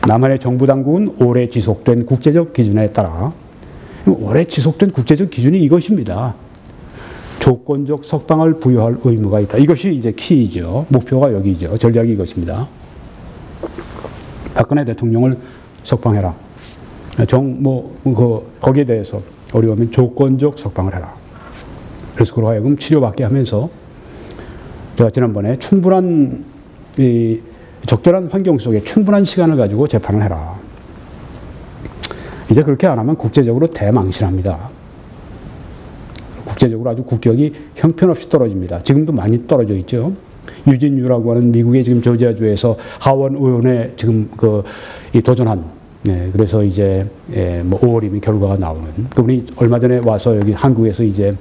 남한의 정부 당국은 오래 지속된 국제적 기준에 따라 오래 지속된 국제적 기준이 이것입니다. 조건적 석방을 부여할 의무가 있다. 이것이 이제 키이죠. 목표가 여기죠. 전략이 이것입니다. 박근혜 대통령을 석방해라. 거기에 대해서 어려우면 조건적 석방을 해라. 그래서 그로 하여금 치료받게 하면서 제가 지난번에 충분한 적절한 환경 속에 충분한 시간을 가지고 재판을 해라. 이제 그렇게 안 하면 국제적으로 대망신합니다. 국제적으로 아주 국격이 형편없이 떨어집니다. 지금도 많이 떨어져 있죠. 유진유라고 하는 미국의 지금 조지아주에서 하원 의원에 지금 도전한, 그래서 이제 뭐 5월이면 결과가 나오는, 그분이 얼마 전에 와서 여기 한국에서 이제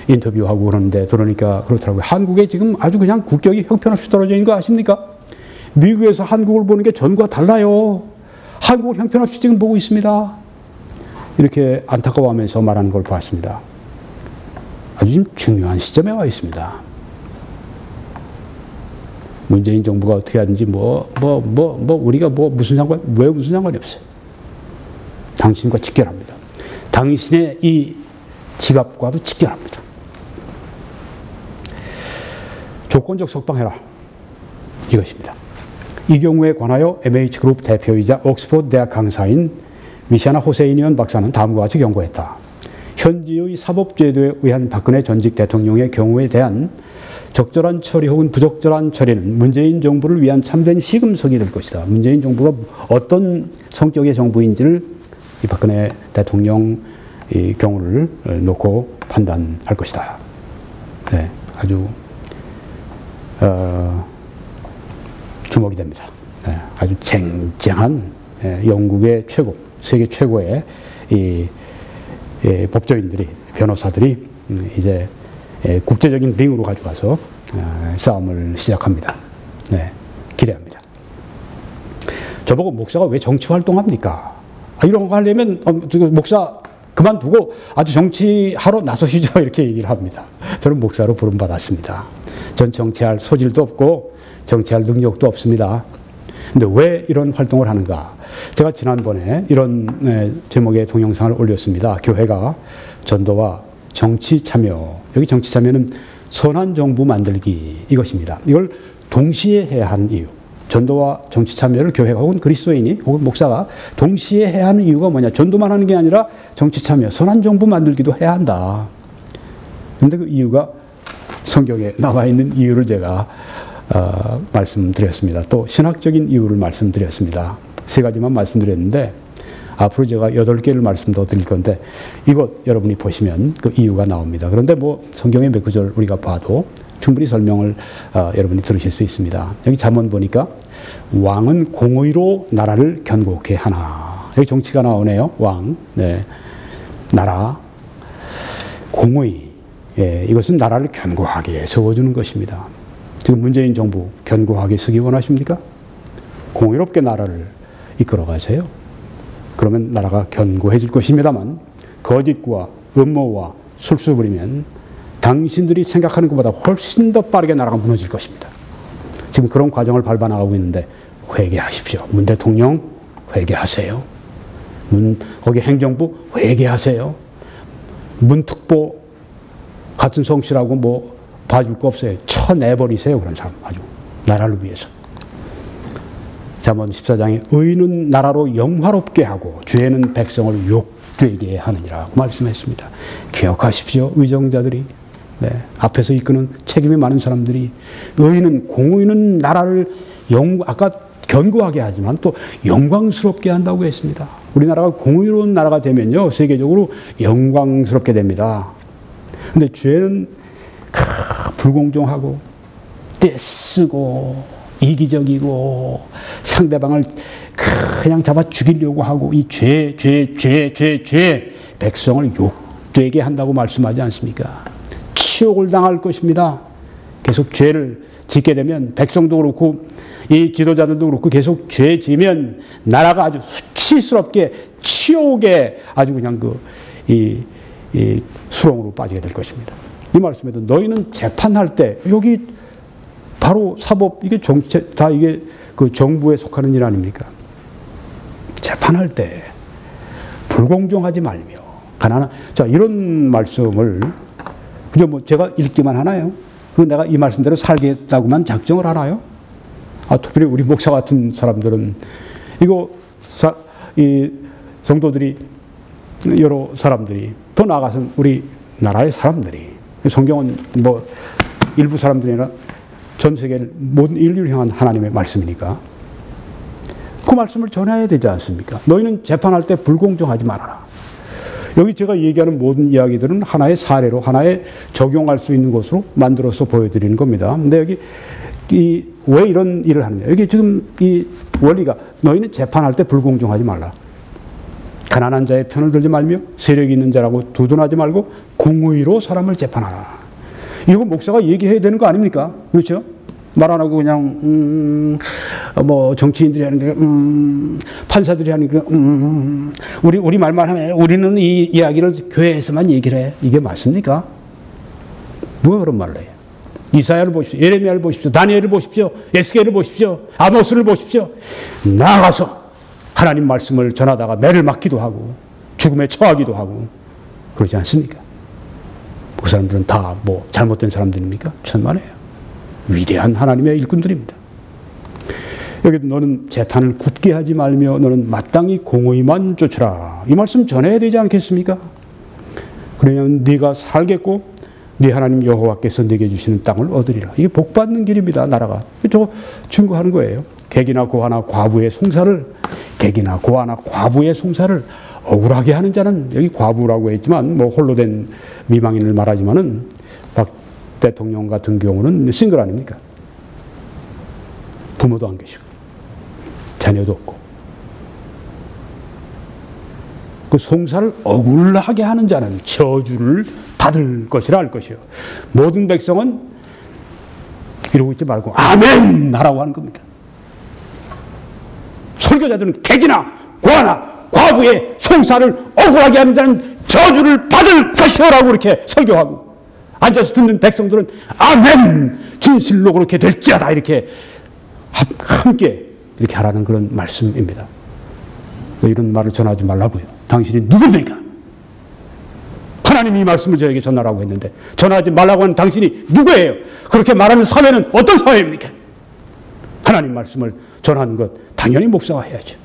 인터뷰하고 그러는데 들으니까 그렇더라고요. 한국에 지금 아주 그냥 국격이 형편없이 떨어져 있는 거 아십니까? 미국에서 한국을 보는 게 전과 달라요. 한국을 형편없이 지금 보고 있습니다. 이렇게 안타까워하면서 말하는 걸 봤습니다. 아주 지금 중요한 시점에 와 있습니다. 문재인 정부가 어떻게 하든지 우리가 무슨 상관이 없어요. 당신과 직결합니다. 당신의 이 지갑과도 직결합니다. 조건적 석방해라. 이것입니다. 이 경우에 관하여 MH그룹 대표이자 옥스퍼드 대학 강사인 미샤나 호세이니언 박사는 다음과 같이 경고했다. 현지의 사법제도에 의한 박근혜 전직 대통령의 경우에 대한 적절한 처리 혹은 부적절한 처리는 문재인 정부를 위한 참된 시금석이 될 것이다. 문재인 정부가 어떤 성격의 정부인지를 이 박근혜 대통령 이 경우를 놓고 판단할 것이다. 네, 아주 주목이 됩니다. 네, 아주 쟁쟁한 영국의 최고, 세계 최고의 이 법조인들이, 변호사들이 이제 국제적인 링으로 가져가서 싸움을 시작합니다. 네, 기대합니다. 저보고 목사가 왜 정치 활동합니까? 이런 거 하려면 목사 그만두고 아주 정치하러 나서시죠. 이렇게 얘기를 합니다. 저는 목사로 부름받았습니다. 전 정치할 소질도 없고 정치할 능력도 없습니다. 근데 왜 이런 활동을 하는가? 제가 지난번에 이런 제목의 동영상을 올렸습니다. 교회가 전도와 정치 참여, 여기 정치 참여는 선한 정부 만들기, 이것입니다. 이걸 동시에 해야 하는 이유. 전도와 정치 참여를 교회가 혹은 그리스도인이 혹은 목사가 동시에 해야 하는 이유가 뭐냐? 전도만 하는 게 아니라 정치 참여, 선한 정부 만들기도 해야 한다. 그런데 그 이유가 성경에 나와 있는 이유를 제가 말씀드렸습니다. 또 신학적인 이유를 말씀드렸습니다. 세 가지만 말씀드렸는데 앞으로 제가 8개를 말씀 더 드릴 건데 이것 여러분이 보시면 그 이유가 나옵니다. 그런데 뭐 성경의 몇 구절 우리가 봐도 충분히 설명을 여러분이 들으실 수 있습니다. 여기 잠언 보니까 왕은 공의로 나라를 견고케 하나. 여기 정치가 나오네요. 왕, 네, 나라, 공의. 예, 이것은 나라를 견고하게 세워주는 것입니다. 지금 문재인 정부 견고하게 서기 원하십니까? 공의롭게 나라를 이끌어 가세요. 그러면 나라가 견고해질 것입니다만 거짓과 음모와 술수 부리면 당신들이 생각하는 것보다 훨씬 더 빠르게 나라가 무너질 것입니다. 지금 그런 과정을 밟아 나가고 있는데 회개하십시오. 문 대통령 회개하세요. 거기 행정부 회개하세요. 문특보 같은 성씨라고 뭐 봐줄 거 없어요. 쳐내버리세요. 그런 사람 아주 나라를 위해서. 잠언 14장에 의는 나라로 영화롭게 하고 죄는 백성을 욕되게 하느니라 말씀했습니다. 기억하십시오. 의정자들이, 네, 앞에서 이끄는 책임이 많은 사람들이 의는, 공의는 나라를 아까 견고하게 하지만 또 영광스럽게 한다고 했습니다. 우리나라가 공의로운 나라가 되면요 세계적으로 영광스럽게 됩니다. 근데 죄는 불공정하고 떼쓰고 이기적이고 상대방을 그냥 잡아 죽이려고 하고 이 죄 백성을 욕되게 한다고 말씀하지 않습니까? 치욕을 당할 것입니다. 계속 죄를 짓게 되면 백성도 그렇고 이 지도자들도 그렇고 계속 죄 지면 나라가 아주 수치스럽게 치욕에 아주 그냥 이 수렁으로 빠지게 될 것입니다. 이 말씀에도 너희는 재판할 때 여기 바로 사법 이게 다 이게 그 정부에 속하는 일 아닙니까? 재판할 때 불공정하지 말며 가난한 자 이런 말씀을 그냥 뭐 제가 읽기만 하나요? 그럼 내가 이 말씀대로 살겠다고만 작정을 하나요? 특별히 우리 목사 같은 사람들은 이거 이 성도들이 여러 사람들이 더 나아가서는 우리 나라의 사람들이 성경은 뭐 일부 사람들이 아니라 전 세계를 모든 인류를 향한 하나님의 말씀이니까 그 말씀을 전해야 되지 않습니까? 너희는 재판할 때 불공정하지 말아라. 여기 제가 얘기하는 모든 이야기들은 하나의 사례로, 하나의 적용할 수 있는 것으로 만들어서 보여드리는 겁니다. 근데 여기 왜 이런 일을 하느냐. 여기 지금 이 원리가 너희는 재판할 때 불공정하지 말라. 가난한 자의 편을 들지 말며 세력이 있는 자라고 두둔하지 말고 공의로 사람을 재판하라. 이거 목사가 얘기해야 되는 거 아닙니까? 그렇죠? 말 안 하고 그냥 뭐 정치인들이 하는 게 판사들이 하는 게 우리 말만 하면 우리는 이 이야기를 교회에서만 얘기를 해. 이게 맞습니까? 누가 그런 말을 해요? 이사야를 보십시오. 예레미야를 보십시오. 다니엘을 보십시오. 에스겔을 보십시오. 아모스를 보십시오. 나가서 하나님 말씀을 전하다가 매를 맞기도 하고 죽음에 처하기도 하고 그러지 않습니까? 그 사람들은 다 뭐 잘못된 사람들입니까? 천만에요. 위대한 하나님의 일꾼들입니다. 여기도 너는 재탄을 굽게 하지 말며 너는 마땅히 공의만 쫓으라. 이 말씀 전해야 되지 않겠습니까? 그러면 네가 살겠고 네 하나님 여호와께서 네게 주시는 땅을 얻으리라. 이게 복받는 길입니다. 나라가. 저거 증거하는 거예요. 객이나 고아나 과부의 송사를 억울하게 하는 자는, 여기 과부라고 했지만 뭐 홀로 된 미망인을 말하지만은 박 대통령 같은 경우는 싱글 아닙니까? 부모도 안 계시고 자녀도 없고 그 송사를 억울하게 하는 자는 저주를 받을 것이라 할 것이요. 모든 백성은 이러고 있지 말고 아멘 하라고 하는 겁니다. 설교자들은 객이나 고아나 과부의 송사를 억울하게 하는 자는 저주를 받을 것이라고 이렇게 설교하고, 앉아서 듣는 백성들은 아멘 진실로 그렇게 될지어다 이렇게 함께 이렇게 하라는 그런 말씀입니다. 이런 말을 전하지 말라고요. 당신이 누굽니까? 하나님이 이 말씀을 저에게 전하라고 했는데 전하지 말라고 하는 당신이 누구예요? 그렇게 말하는 사회는 어떤 사회입니까? 하나님 말씀을 전하는 것 당연히 목사가 해야죠.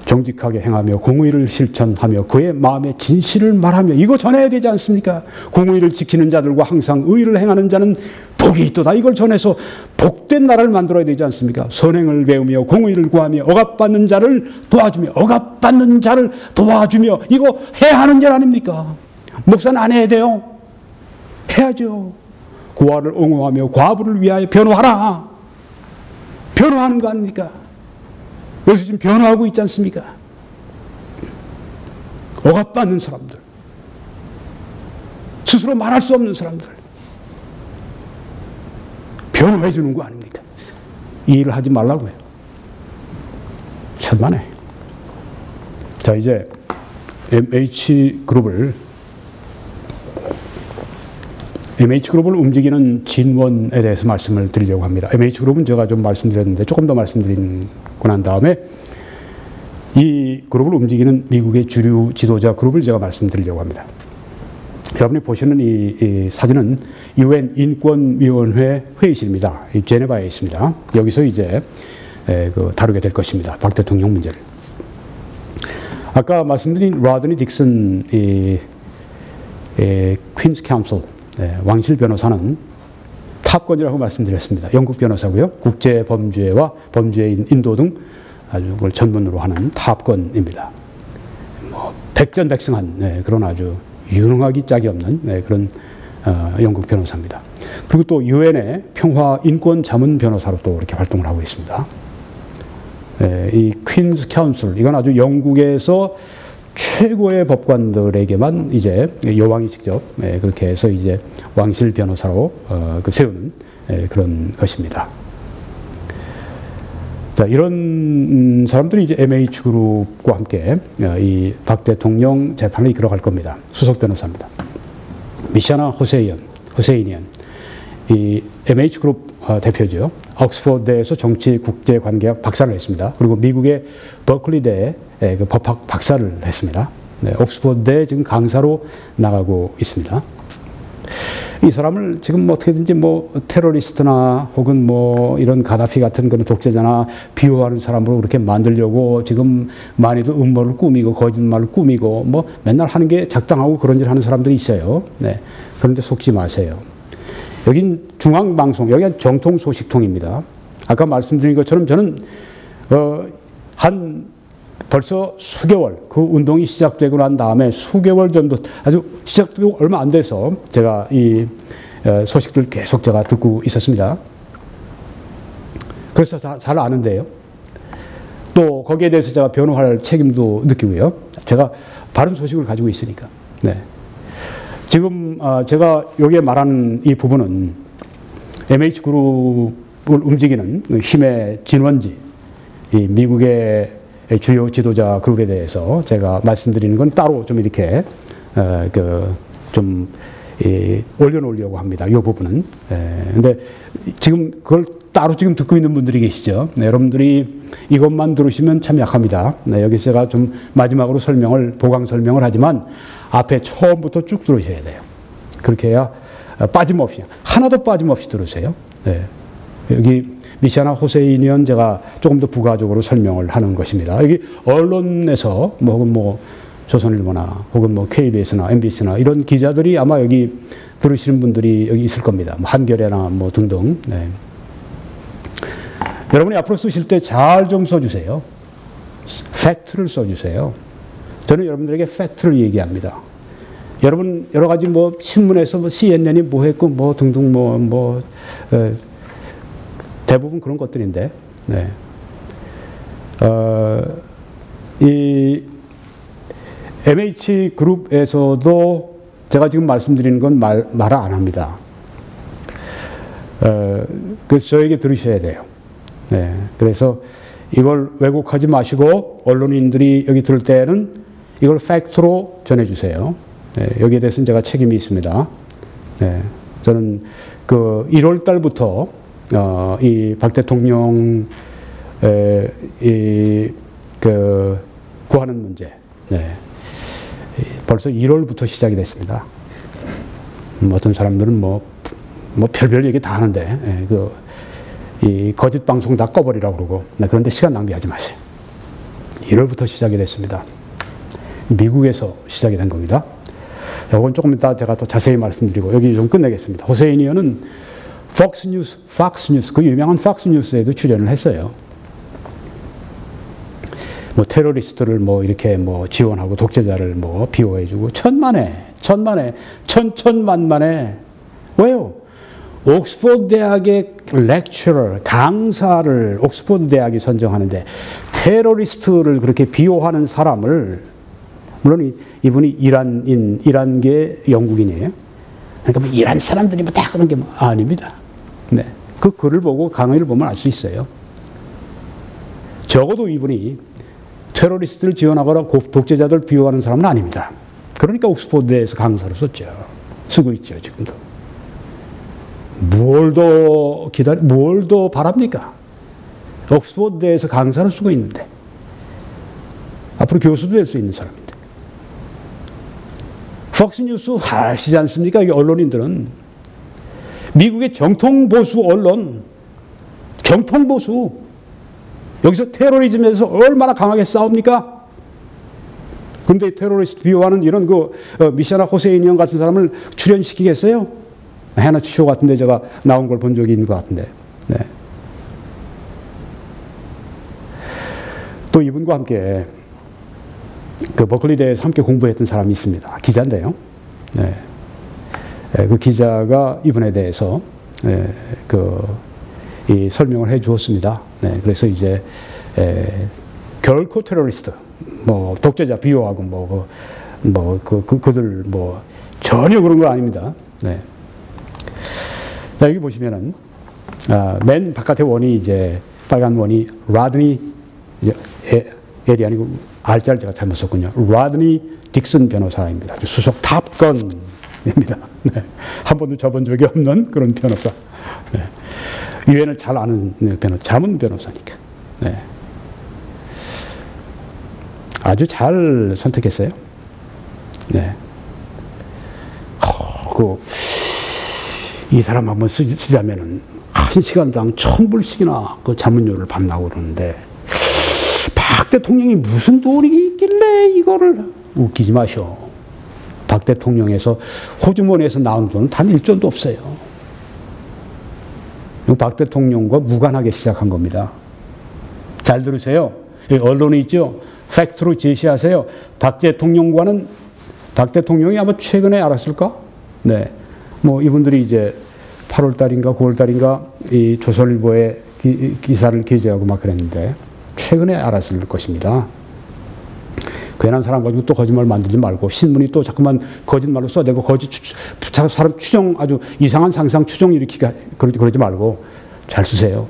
정직하게 행하며 공의를 실천하며 그의 마음의 진실을 말하며 이거 전해야 되지 않습니까? 공의를 지키는 자들과 항상 의를 행하는 자는 복이 있도다. 이걸 전해서 복된 나라를 만들어야 되지 않습니까? 선행을 배우며 공의를 구하며 억압받는 자를 도와주며 이거 해야 하는 일 아닙니까? 목사는 안 해야 돼요? 해야죠. 고아를 옹호하며 과부를 위하여 변호하라. 변호하는 거 아닙니까? 여기서 지금 변호하고 있지 않습니까? 억압받는 사람들, 스스로 말할 수 없는 사람들 변호해 주는 거 아닙니까? 이 일을 하지 말라고요. 천만에. 자, 이제 MH그룹을 움직이는 진원에 대해서 말씀을 드리려고 합니다. MH그룹은 제가 좀 말씀드렸는데 조금 더 말씀드리고 난 다음에 이 그룹을 움직이는 미국의 주류 지도자 그룹을 제가 말씀드리려고 합니다. 여러분이 보시는 이 사진은 UN 인권위원회 회의실입니다. 제네바에 있습니다. 여기서 이제 다루게 될 것입니다. 박 대통령 문제를. 아까 말씀드린 로드니 딕슨 퀸스 카운슬 왕실 변호사는 탑건이라고 말씀드렸습니다. 영국 변호사고요. 국제 범죄와 범죄인 인도 등 아주 그걸 전문으로 하는 탑건입니다. 뭐 백전백승한 그런 아주 유능하기 짝이 없는 그런 영국 변호사입니다. 그리고 또 유엔의 평화 인권 자문 변호사로 또 이렇게 활동을 하고 있습니다. 이 퀸스 카운슬, 이건 아주 영국에서 최고의 법관들에게만 이제 여왕이 직접 그렇게 해서 이제 왕실 변호사로 세우는 그런 것입니다. 자, 이런 사람들이 이제 MH그룹과 함께 이 박 대통령 재판을 이끌어갈 겁니다. 수석 변호사입니다. 미샤나 호세이니안, 이 MH그룹 대표죠. 옥스퍼드대에서 정치 국제관계학 박사를 했습니다. 그리고 미국의 버클리대에 그 법학 박사를 했습니다. 옥스퍼드대 지금 강사로 나가고 있습니다. 이 사람을 지금 어떻게든지 뭐 테러리스트나 혹은 뭐 이런 가다피 같은 그런 독재자나 비호하는 사람으로 그렇게 만들려고 지금 많이도 음모를 꾸미고 거짓말을 꾸미고 뭐 맨날 하는 게 작당하고 그런 일 하는 사람들이 있어요. 그런데 속지 마세요. 여긴 중앙방송, 여기가 정통소식통입니다. 아까 말씀드린 것처럼 저는 한 벌써 수개월, 그 운동이 시작되고 난 다음에 수개월 정도, 아주 시작되고 얼마 안 돼서 제가 이 소식들 계속 제가 듣고 있었습니다. 그래서 잘 아는데요. 또 거기에 대해서 제가 변호할 책임도 느끼고요. 제가 바른 소식을 가지고 있으니까. 네. 지금 제가 여기에 말하는 이 부분은 MH그룹을 움직이는 힘의 진원지, 이 미국의 주요 지도자 그룹에 대해서 제가 말씀드리는 건 따로 좀 이렇게 좀 올려놓으려고 합니다. 이 부분은. 근데 지금 그걸 따로 지금 듣고 있는 분들이 계시죠. 네, 여러분들이 이것만 들으시면 참 약합니다. 네, 여기서 제가 좀 마지막으로 보강 설명을 하지만 앞에 처음부터 쭉 들으셔야 돼요. 그렇게 해야 빠짐없이, 하나도 빠짐없이 들으세요. 네. 여기 미시아나 호세인 의원 제가 조금 더 부가적으로 설명을 하는 것입니다. 여기 언론에서 혹은 조선일보나 혹은 KBS나 MBC나 이런 기자들이 아마 여기 들으시는 분들이 여기 있을 겁니다. 한겨레나 등등. 네. 여러분이 앞으로 쓰실 때 잘 좀 써주세요. 팩트를 써주세요. 저는 여러분들에게 팩트를 얘기합니다. 여러분 여러 가지 신문에서 CNN이 했고 등등 대부분 그런 것들인데, 네. 이 MH그룹에서도 제가 지금 말씀드리는 건 말을 안 합니다. 그래서 저에게 들으셔야 돼요. 네. 그래서 이걸 왜곡하지 마시고 언론인들이 여기 들을 때는 이걸 팩트로 전해주세요. 네. 여기에 대해서는 제가 책임이 있습니다. 네. 저는 1월 달부터 이 박 대통령 구하는 문제, 네. 벌써 1월부터 시작이 됐습니다. 어떤 사람들은 별별 얘기 다 하는데, 이 거짓 방송 다 꺼버리라고 그러고, 네. 그런데 시간 낭비하지 마세요. 1월부터 시작이 됐습니다. 미국에서 시작이 된 겁니다. 이건 조금 이따 제가 더 자세히 말씀드리고 여기 좀 끝내겠습니다. 호세인 의원은 팍스뉴스, 그 유명한 팍스뉴스에도 출연을 했어요. 테러리스트를 이렇게 지원하고 독재자를 비호해주고 천만에 왜요? 옥스퍼드 대학의 강사를 옥스퍼드 대학이 선정하는데 테러리스트를 그렇게 비호하는 사람을, 물론 이분이 이란계 영국인이에요. 그러니까 이란 사람들이 다 그런 게 아닙니다. 네. 그 글을 보고 강의를 보면 알 수 있어요. 적어도 이분이 테러리스트를 지원하거나 독재자들 비호하는 사람은 아닙니다. 그러니까 옥스퍼드에서 강사로 쓰고 있죠, 지금도. 뭘 더 바랍니까? 옥스퍼드에서 강사로 쓰고 있는데. 앞으로 교수도 될 수 있는 사람인데. 팍스뉴스 아시지 않습니까? 이 언론인들은 미국의 정통보수 언론, 정통보수, 여기서 테러리즘에서 얼마나 강하게 싸웁니까? 그런데 테러리스트 비호하는 이런 미시아나 호세인 형 같은 사람을 출연시키겠어요? 해나 쇼 같은데 제가 나온 걸 본 적이 있는 것 같은데. 네. 또 이분과 함께 버클리대에서 함께 공부했던 사람이 있습니다. 기자인데요. 네. 그 기자가 이분에 대해서 이 설명을 해 주었습니다. 네. 그래서 이제 결코 테러리스트, 독재자 비호하고 그들 전혀 그런 거 아닙니다. 네. 자, 여기 보시면은 맨 바깥에 원이 이제 빨간 원이 라드니, L이 아니고 R자를 제가 잘못 썼군요. 라드니 딕슨 변호사입니다. 수석 탑건입니다. 네. 한 번도 접은 적이 없는 그런 변호사. 네. 유엔을 잘 아는 자문 변호사니까. 네. 아주 잘 선택했어요. 네. 이 사람 한번 쓰자면은 1시간당 1,000불씩이나 그 자문료를 받나고 그러는데, 박 대통령이 무슨 돈이 있길래 이거를, 웃기지 마셔. 박 대통령에서 호주머니에서 나온 돈은 단 1전도 없어요. 박 대통령과 무관하게 시작한 겁니다. 잘 들으세요. 언론이 있죠. 팩트로 제시하세요. 박 대통령이 아마 최근에 알았을까? 네. 뭐 이분들이 이제 8월 달인가 9월 달인가 이 조선일보에 기사를 게재하고 막 그랬는데 최근에 알았을 것입니다. 괜한 사람 가지고 또 거짓말 만들지 말고 신문이 또 자꾸만 거짓말로 써대고 사람 추정 아주 이상한 상상 추정 일으키게 그러지 말고 잘 쓰세요.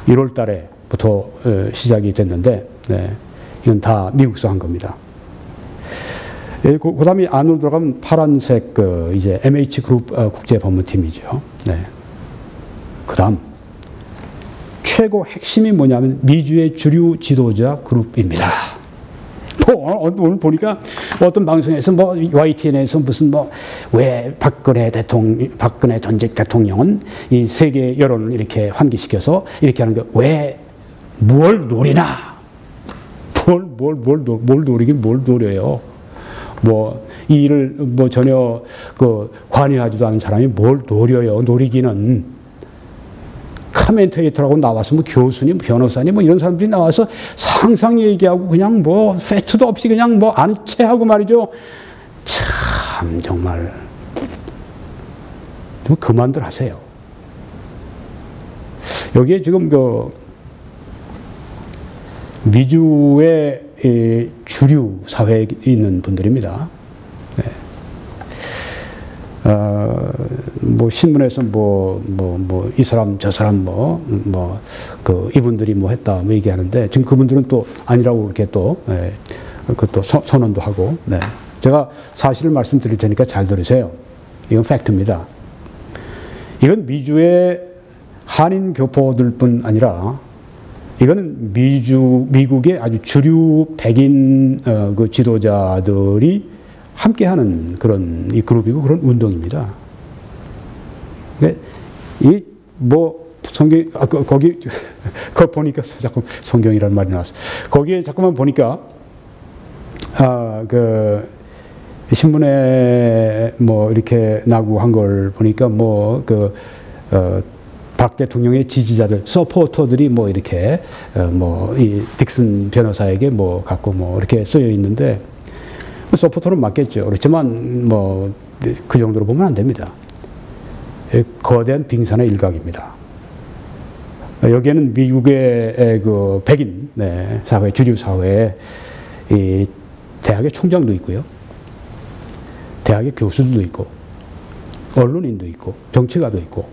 1월 달에부터 시작이 됐는데 네, 이건 다 미국서 한 겁니다. 그 다음에 안으로 들어가면 파란색 이제 MH 그룹 국제 법무팀이죠. 네. 그 다음 최고 핵심이 뭐냐면 미주의 주류 지도자 그룹입니다. 오늘 보니까 어떤 방송에서 뭐 YTN에서 무슨 뭐 왜 박근혜 전직 대통령은 이 세계 여론을 이렇게 환기시켜서 이렇게 하는 게 왜 뭘 노리나? 뭘 노리긴 뭘 노려요? 뭐 이 일을 뭐 전혀 관여하지도 않은 사람이 뭘 노려요? 노리기는 카멘테이터라고 나와서 뭐 교수님, 변호사님 뭐 이런 사람들이 나와서 상상 얘기하고 그냥 뭐 팩트도 없이 그냥 뭐 아는 체하고 말이죠. 참 정말 좀 그만들 하세요. 여기에 지금 미주의 주류 사회에 있는 분들입니다. 네. 뭐 신문에서 이 사람 저 사람 이분들이 뭐 했다 뭐 얘기하는데 지금 그분들은 또 아니라고 이렇게 또 그것도 선언도 하고 네. 제가 사실을 말씀드릴 테니까 잘 들으세요. 이건 팩트입니다. 이건 미주의 한인 교포들뿐 아니라 이거는 미국의 아주 주류 백인 그 지도자들이 함께하는 그런 이 그룹이고 그런 운동입니다. 이 뭐 성경 거기 보니까 자꾸 성경이라는 말이 나왔어. 거기에 자꾸만 보니까 그 신문에 뭐 이렇게 나고 한 걸 보니까 박 대통령의 지지자들, 서포터들이 뭐 이렇게 이 딕슨 변호사에게 뭐 갖고 뭐 이렇게 쓰여 있는데. 서포터는 맞겠죠. 그렇지만 뭐 그 정도로 보면 안 됩니다. 거대한 빙산의 일각입니다. 여기에는 미국의 그 백인 사회, 주류 사회에 이 대학의 총장도 있고요, 대학의 교수들도 있고, 언론인도 있고, 정치가도 있고,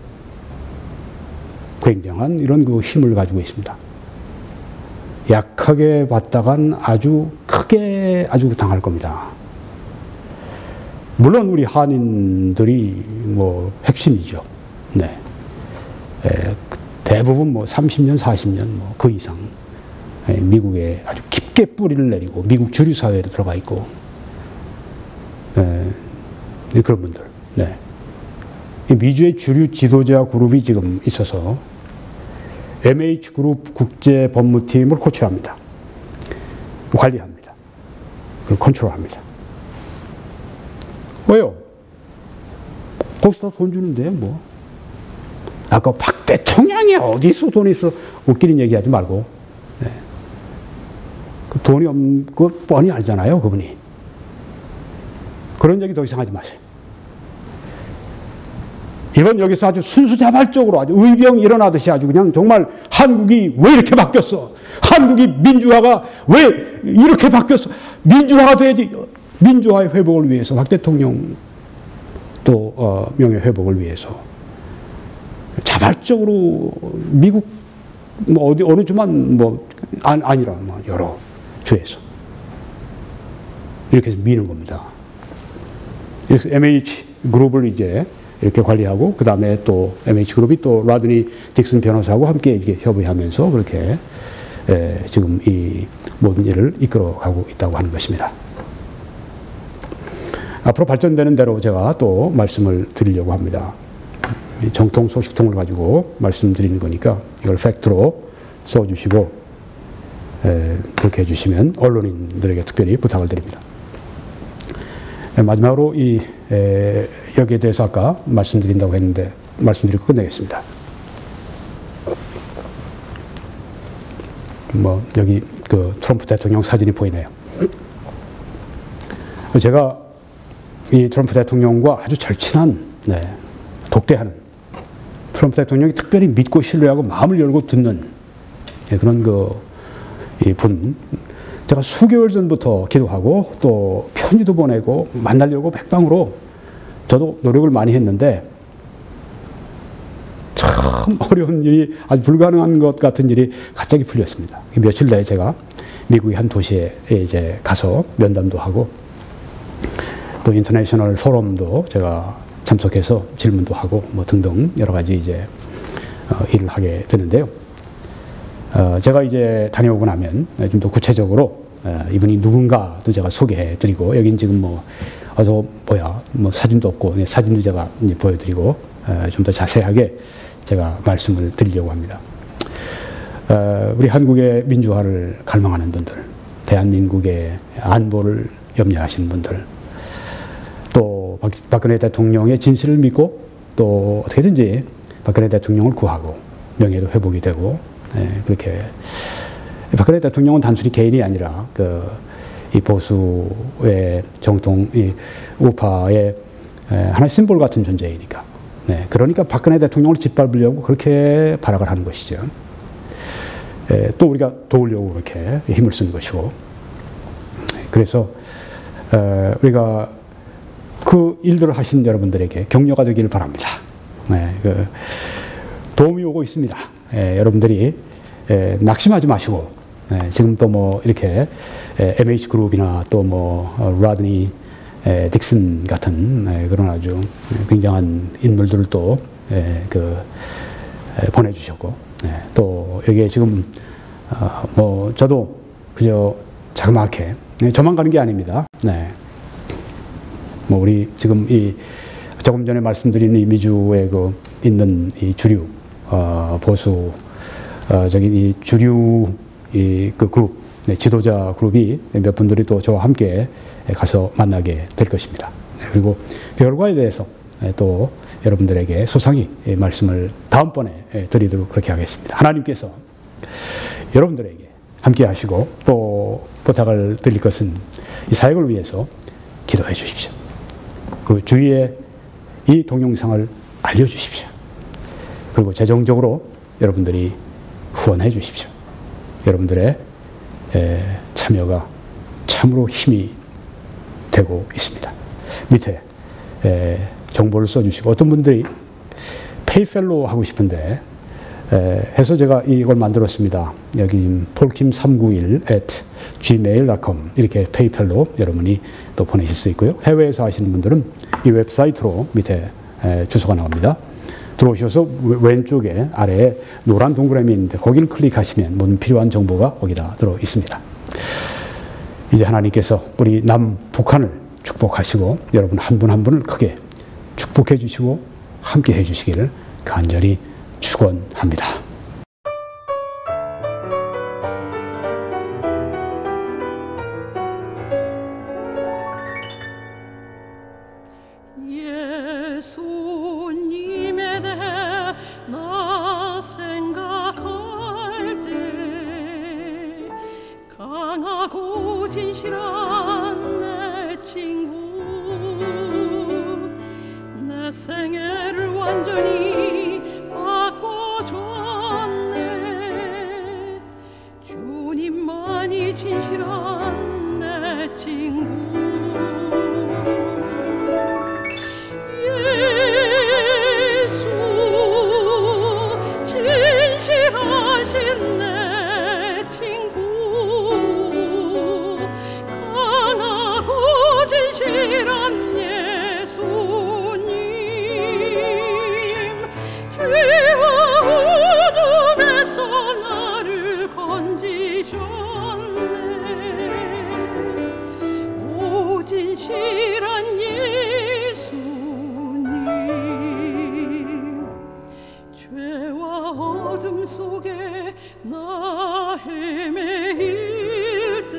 굉장한 이런 그 힘을 가지고 있습니다. 약하게 봤다간 아주 크게 아주 당할 겁니다. 물론 우리 한인들이 뭐 핵심이죠. 네. 대부분 뭐 30년, 40년 뭐 그 이상 미국에 아주 깊게 뿌리를 내리고 미국 주류 사회에 들어가 있고 그런 분들. 네. 미주의 주류 지도자 그룹이 지금 있어서 MH 그룹 국제 법무팀을 코치합니다. 관리합니다. 그리고 컨트롤합니다. 왜요? 거기서 다 돈 주는데 뭐. 아까 박 대통령이 어디서 돈이 있어? 웃기는 얘기하지 말고. 네. 그 돈이 없는 거 뻔히 알잖아요, 그분이. 그런 얘기 더 이상 하지 마세요. 이건 여기서 아주 순수자발적으로 아주 의병이 일어나듯이 아주 그냥 정말 한국이 왜 이렇게 바뀌었어? 한국이 민주화가 왜 이렇게 바뀌었어? 민주화가 돼야지. 민주화의 회복을 위해서, 박 대통령 또 명예 회복을 위해서 자발적으로 미국 뭐 어느 주만 뭐 아니라 뭐 여러 주에서 이렇게 해서 미는 겁니다. 그래서 MH 그룹을 이제 이렇게 관리하고 그 다음에 또 MH 그룹이 또 라드니 딕슨 변호사하고 함께 이렇게 협의하면서 그렇게 지금 이 모든 일을 이끌어가고 있다고 하는 것입니다. 앞으로 발전되는 대로 제가 또 말씀을 드리려고 합니다. 정통 소식통을 가지고 말씀드리는 거니까 이걸 팩트로 써주시고 그렇게 해주시면 언론인들에게 특별히 부탁을 드립니다. 마지막으로 여기에 대해서 아까 말씀드린다고 했는데 말씀드리고 끝내겠습니다. 뭐 여기 그 트럼프 대통령 사진이 보이네요. 제가 이 트럼프 대통령과 아주 절친한, 네, 독대하는, 트럼프 대통령이 특별히 믿고 신뢰하고 마음을 열고 듣는, 네, 그런 이 분, 제가 수개월 전부터 기도하고 또 편지도 보내고 만나려고 백방으로 저도 노력을 많이 했는데 참 어려운 일이, 아주 불가능한 것 같은 일이 갑자기 풀렸습니다. 며칠 내에 제가 미국의 한 도시에 이제 가서 면담도 하고 또 인터내셔널 포럼도 제가 참석해서 질문도 하고 뭐 등등 여러 가지 이제 일을 하게 되는데요. 제가 이제 다녀오고 나면 좀 더 구체적으로 이분이 누군가도 제가 소개해 드리고, 여긴 지금 뭐 사진도 없고 사진도 제가 이제 보여드리고 좀 더 자세하게 제가 말씀을 드리려고 합니다. 우리 한국의 민주화를 갈망하는 분들, 대한민국의 안보를 염려하시는 분들, 또 박근혜 대통령의 진실을 믿고 또 어떻게든지 박근혜 대통령을 구하고 명예도 회복이 되고, 그렇게 박근혜 대통령은 단순히 개인이 아니라 이 보수의 정통, 이 우파의 하나의 심볼 같은 존재이니까, 그러니까 박근혜 대통령을 짓밟으려고 그렇게 발악을 하는 것이죠. 또 우리가 도우려고 그렇게 힘을 쓰는 것이고, 그래서 우리가 그 일들을 하신 여러분들에게 격려가 되기를 바랍니다. 도움이 오고 있습니다. 여러분들이 낙심하지 마시고, 지금 또 뭐 이렇게 MH그룹이나 또 뭐 라드니 딕슨 같은 그런 아주 굉장한 인물들을 또 보내주셨고, 또 여기에 지금 뭐 저도 그저 자그맣게, 저만 가는 게 아닙니다. 뭐 우리 지금 조금 전에 말씀드린 이 미주에 있는 이 주류 보수적인 이 주류 그룹, 지도자 그룹이 몇 분들이 또 저와 함께 가서 만나게 될 것입니다. 그리고 결과에 대해서 또 여러분들에게 소상히 말씀을 다음번에 드리도록 그렇게 하겠습니다. 하나님께서 여러분들에게 함께 하시고, 또 부탁을 드릴 것은 이 사역을 위해서 기도해 주십시오. 그 주위에 이 동영상을 알려주십시오. 그리고 재정적으로 여러분들이 후원해 주십시오. 여러분들의 참여가 참으로 힘이 되고 있습니다. 밑에 정보를 써주시고, 어떤 분들이 페이펠로우 하고 싶은데 해서 제가 이걸 만들었습니다. 여기 polkim391@gmail.com 이렇게 페이펠로 여러분이 또 보내실 수 있고요. 해외에서 하시는 분들은 이 웹사이트로 밑에 주소가 나옵니다. 들어오셔서 왼쪽에 아래에 노란 동그라미 있는데 거기를 클릭하시면 모든 필요한 정보가 거기다 들어 있습니다. 이제 하나님께서 우리 남북한을 축복하시고 여러분 한 분 한 분을 크게 축복해 주시고 함께 해 주시기를 간절히 축원합니다. 예수님에 대해 나 생각할 때 강하고 진실한 내 친구, 내 생애를 완전히 바꿔줬네. 주님만이 진실한 내 친구. 예수 진실하신 내 친구, 강하고 진실한 예수님, 죄와 어둠에서 나를 건지셨네. 오 진실한 예수님, 죄와 어둠 속에 나 헤매일 때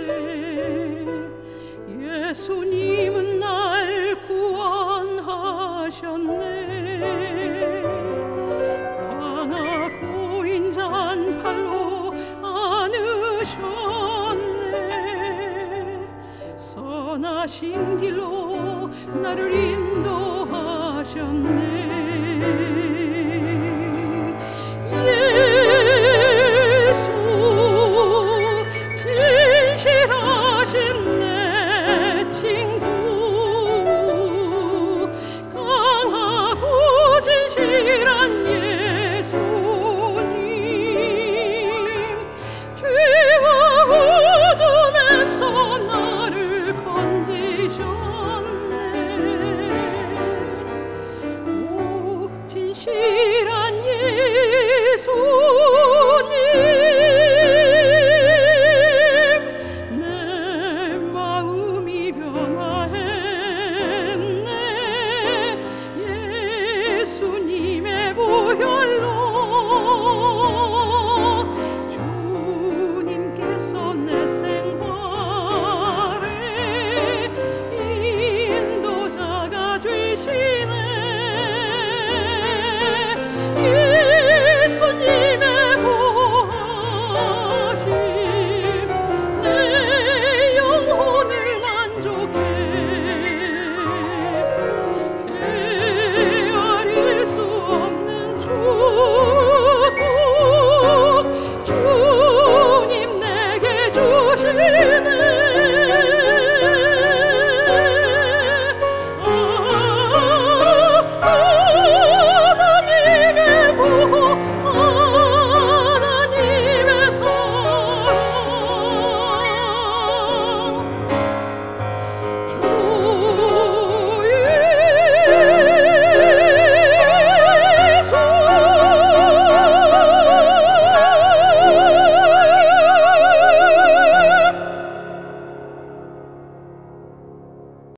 예수님은 날 구원하셨네. 강하고 인자한 팔로 안으 선하신 길로 나를 인도하셨네.